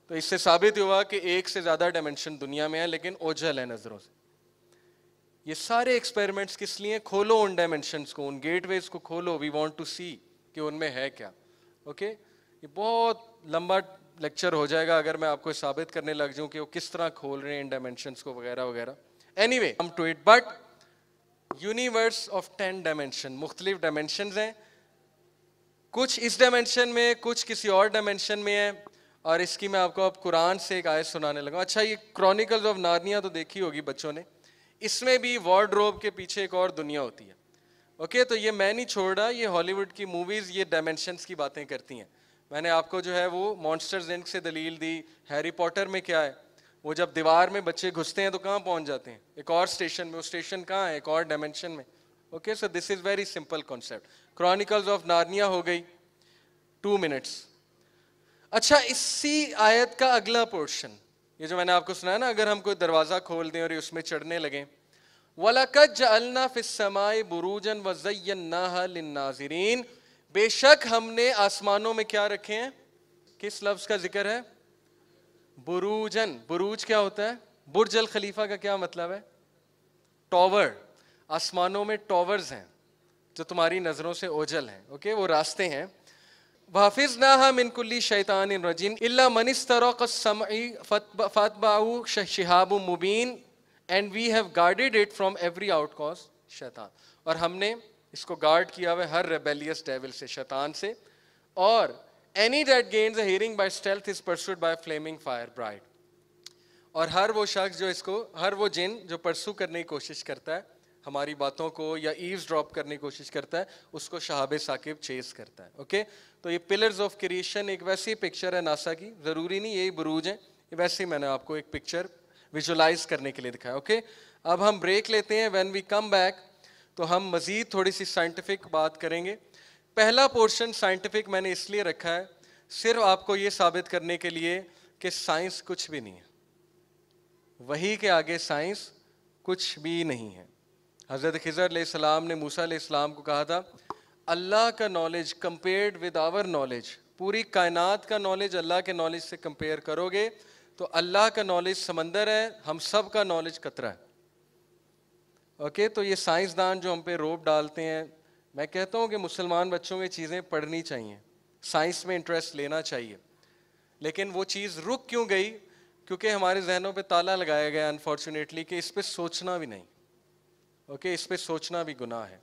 تو اس سے ثابت ہوا کہ ایک سے زیادہ ڈائمینشن دنیا میں ہے, لیکن اوجھل ہے نظروں سے. یہ سارے ایکسپیریمنٹس کس لیے؟ کھولو ان ڈائمینشنس کو, ان گیٹ ویز کو کھولو, وی وانٹ ٹو سی کہ ان میں ہے کیا. اوکے, یہ بہت لمبا لیکچر ہو جائے گا اگر میں آپ کو ثابت کرنے لگ جاؤں کہ وہ کس طرح کھول رہے ہیں ان ڈائمینشنس کو وغیرہ وغیرہ. Anyway come to it. But universe of 10 dimension, مختلف ڈائمینشنز ہیں, کچھ اس ڈائمینشن میں, کچھ کسی اور ڈائمینشن میں ہے. اور اس کی میں آپ کو اب قرآن سے ایک آیت سنانے لگا. اچھا, یہ کرونیکلز آف نارنیا تو دیکھی ہوگی بچوں نے, اس میں بھی وارڈروب کے پیچھے ایک اور دنیا ہوتی ہے. اوکے, تو یہ میں نہیں چھوڑ رہا, یہ ہالی ووڈ کی موویز یہ ڈائمینشنس کی باتیں کرتی ہیں. میں نے آپ کو جو ہے وہ مانسٹرز انک سے دلیل دی. ہیری پوٹر میں کیا ہے, وہ جب دیوار میں بچے گھستے ہیں تو کہاں پہنچ جاتے ہیں؟ ایک اور اسٹیشن میں. وہ اسٹیشن کہاں ہے؟ ایک اور ڈائمینشن میں. Okay, so this is very simple concept. Chronicles of Narnia ہو گئی 2 منٹس. اچھا, اسی آیت کا اگلا پورشن, یہ جو میں نے آپ کو سنایا نا, اگر ہم کوئی دروازہ کھول دیں اور اس میں چڑھنے لگیں, وَلَقَدْ جَعَلْنَا فِي السَّمَاءِ بُرُوجًا وَزَيَّنَّاهَا لِلنَّاظِرِينَ, بے شک ہم نے آسمانوں میں کیا رکھے ہیں؟ کس لفظ کا ذکر ہے؟ بروجن. بروج کیا ہوتا ہے؟ برج الخلیفہ کا کیا مطلب ہے؟ ٹاور. آسمانوں میں ٹاورز ہیں جو تمہاری نظروں سے اوجھل ہیں. اوکے, وہ راستے ہیں. وَحَفِظْنَاهَا مِنْ كُلِّ شَيْطَانٍ رَجِيمٍ إِلَّا مَنِ اسْتَرَقَ السَّمْعِ فَأَتْبَعَهُ شِهَابٌ مُبِينٌ and we have guarded it from every outcast شیطان. اور ہم نے اس کو گارڈ کیا ہوا ہے ہر ریبیلیس ڈیول سے, شیطان سے. اور any that gains a hearing by stealth is pursued by a flaming fire bride. اور ہر وہ شخص جو اس کو, ہر وہ جن جو پرسو کرنے کی کوشش کرتا ہے ہماری باتوں کو, یا ایوز ڈراپ کرنے کی کوشش کرتا ہے, اس کو شہاب ثاقب چیز کرتا ہے. اوکے, تو یہ پلرز آف کریشن ایک ویسی پکچر ہے ناسا کی, ضروری نہیں یہی بروج ہیں, یہ ویسے ہی میں نے آپ کو ایک پکچر ویژولائز کرنے کے لیے دکھایا. اوکے, اب ہم بریک لیتے ہیں. وین وی کم بیک تو ہم مزید تھوڑی سی سائنٹیفک بات کریں گے. پہلا پورشن سائنٹیفک میں نے اس لیے رکھا ہے صرف آپ کو یہ ثابت کرنے کے لیے کہ سائنس کچھ بھی نہیں ہے, وحی کے آگے سائنس کچھ بھی نہیں ہے. حضرت خضر علیہ السلام نے موسیٰ علیہ السلام کو کہا تھا اللہ کا knowledge compared with our knowledge, پوری کائنات کا نالج اللہ کے نالج سے کمپیئر کرو گے تو اللہ کا نالج سمندر ہے, ہم سب کا نالج قطرہ ہے. اوکے, تو یہ سائنسدان جو ہم پہ روب ڈالتے ہیں, میں کہتا ہوں کہ مسلمان بچوں میں چیزیں پڑھنی چاہیے, سائنس میں انٹرسٹ لینا چاہیے. لیکن وہ چیز رک کیوں گئی؟ کیونکہ ہمارے ذہنوں پہ تالا لگایا گیا انفارچونیٹلی کہ اس پہ سوچنا بھی نہیں. اوکے, اس پہ سوچنا بھی گناہ ہے.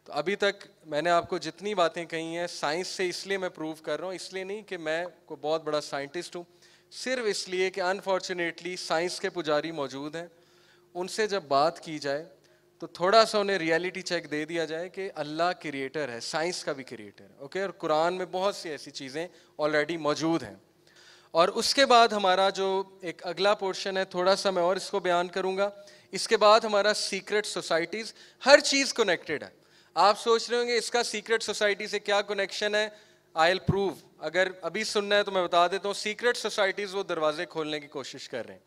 تو ابھی تک میں نے آپ کو جتنی باتیں کہی ہیں سائنس سے اس لیے میں پروو کر رہا ہوں, اس لیے نہیں کہ میں کوئی بہت بڑا سائنٹسٹ ہوں, صرف اس لیے کہ انفارچونیٹلی سائنس کے پجاری موجود ہیں, ان سے جب بات کی جائے تو تھوڑا سا انہیں ریئلٹی چیک دے دیا جائے کہ اللہ کریٹر ہے, سائنس کا بھی کریٹر ہے. اوکے, اور قرآن میں بہت سی ایسی چیزیں آلریڈی موجود ہیں. اور اس کے بعد ہمارا جو ایک اگلا پورشن ہے, تھوڑا سا میں اور اس کو بیان کروں گا. اس کے بعد ہمارا سیکرٹ سوسائٹیز, ہر چیز کنیکٹڈ ہے. آپ سوچ رہے ہوں گے اس کا سیکرٹ سوسائٹی سے کیا کنیکشن ہے, آئی ول پروو. اگر ابھی سننا ہے تو میں بتا دیتا ہوں, سیکرٹ سوسائٹیز وہ دروازے کھولنے کی کوشش کر رہے ہیں.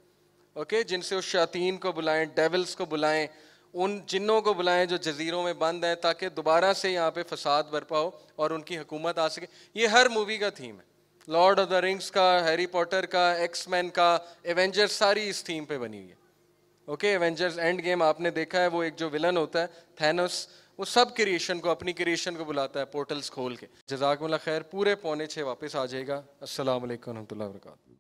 اوکے, جن سے اس شیاطین کو بلائیں, ڈیولز کو بلائیں, ان جنوں کو بلائیں جو جزیروں میں بند ہیں, تاکہ دوبارہ سے یہاں پہ فساد برپا ہو اور ان کی حکومت آ سکے. یہ ہر مووی کا تھیم ہے, لارڈ آف دا رنگس کا, ہیری پوٹر کا, ایکس مین کا, ایونجرز, ساری اس تھیم پہ بنی ہوئی ہے. اوکے, ایونجرز اینڈ گیم آپ نے دیکھا ہے, وہ ایک جو ولن ہوتا ہے تھینوس, وہ سب کریشن کو, اپنی کریشن کو بلاتا ہے پورٹلز کھول کے. جزاکم اللہ خیر. پورے 5:45 واپس آ جائے گا. السلام علیکم و رحمۃ اللہ وبرکاتہ.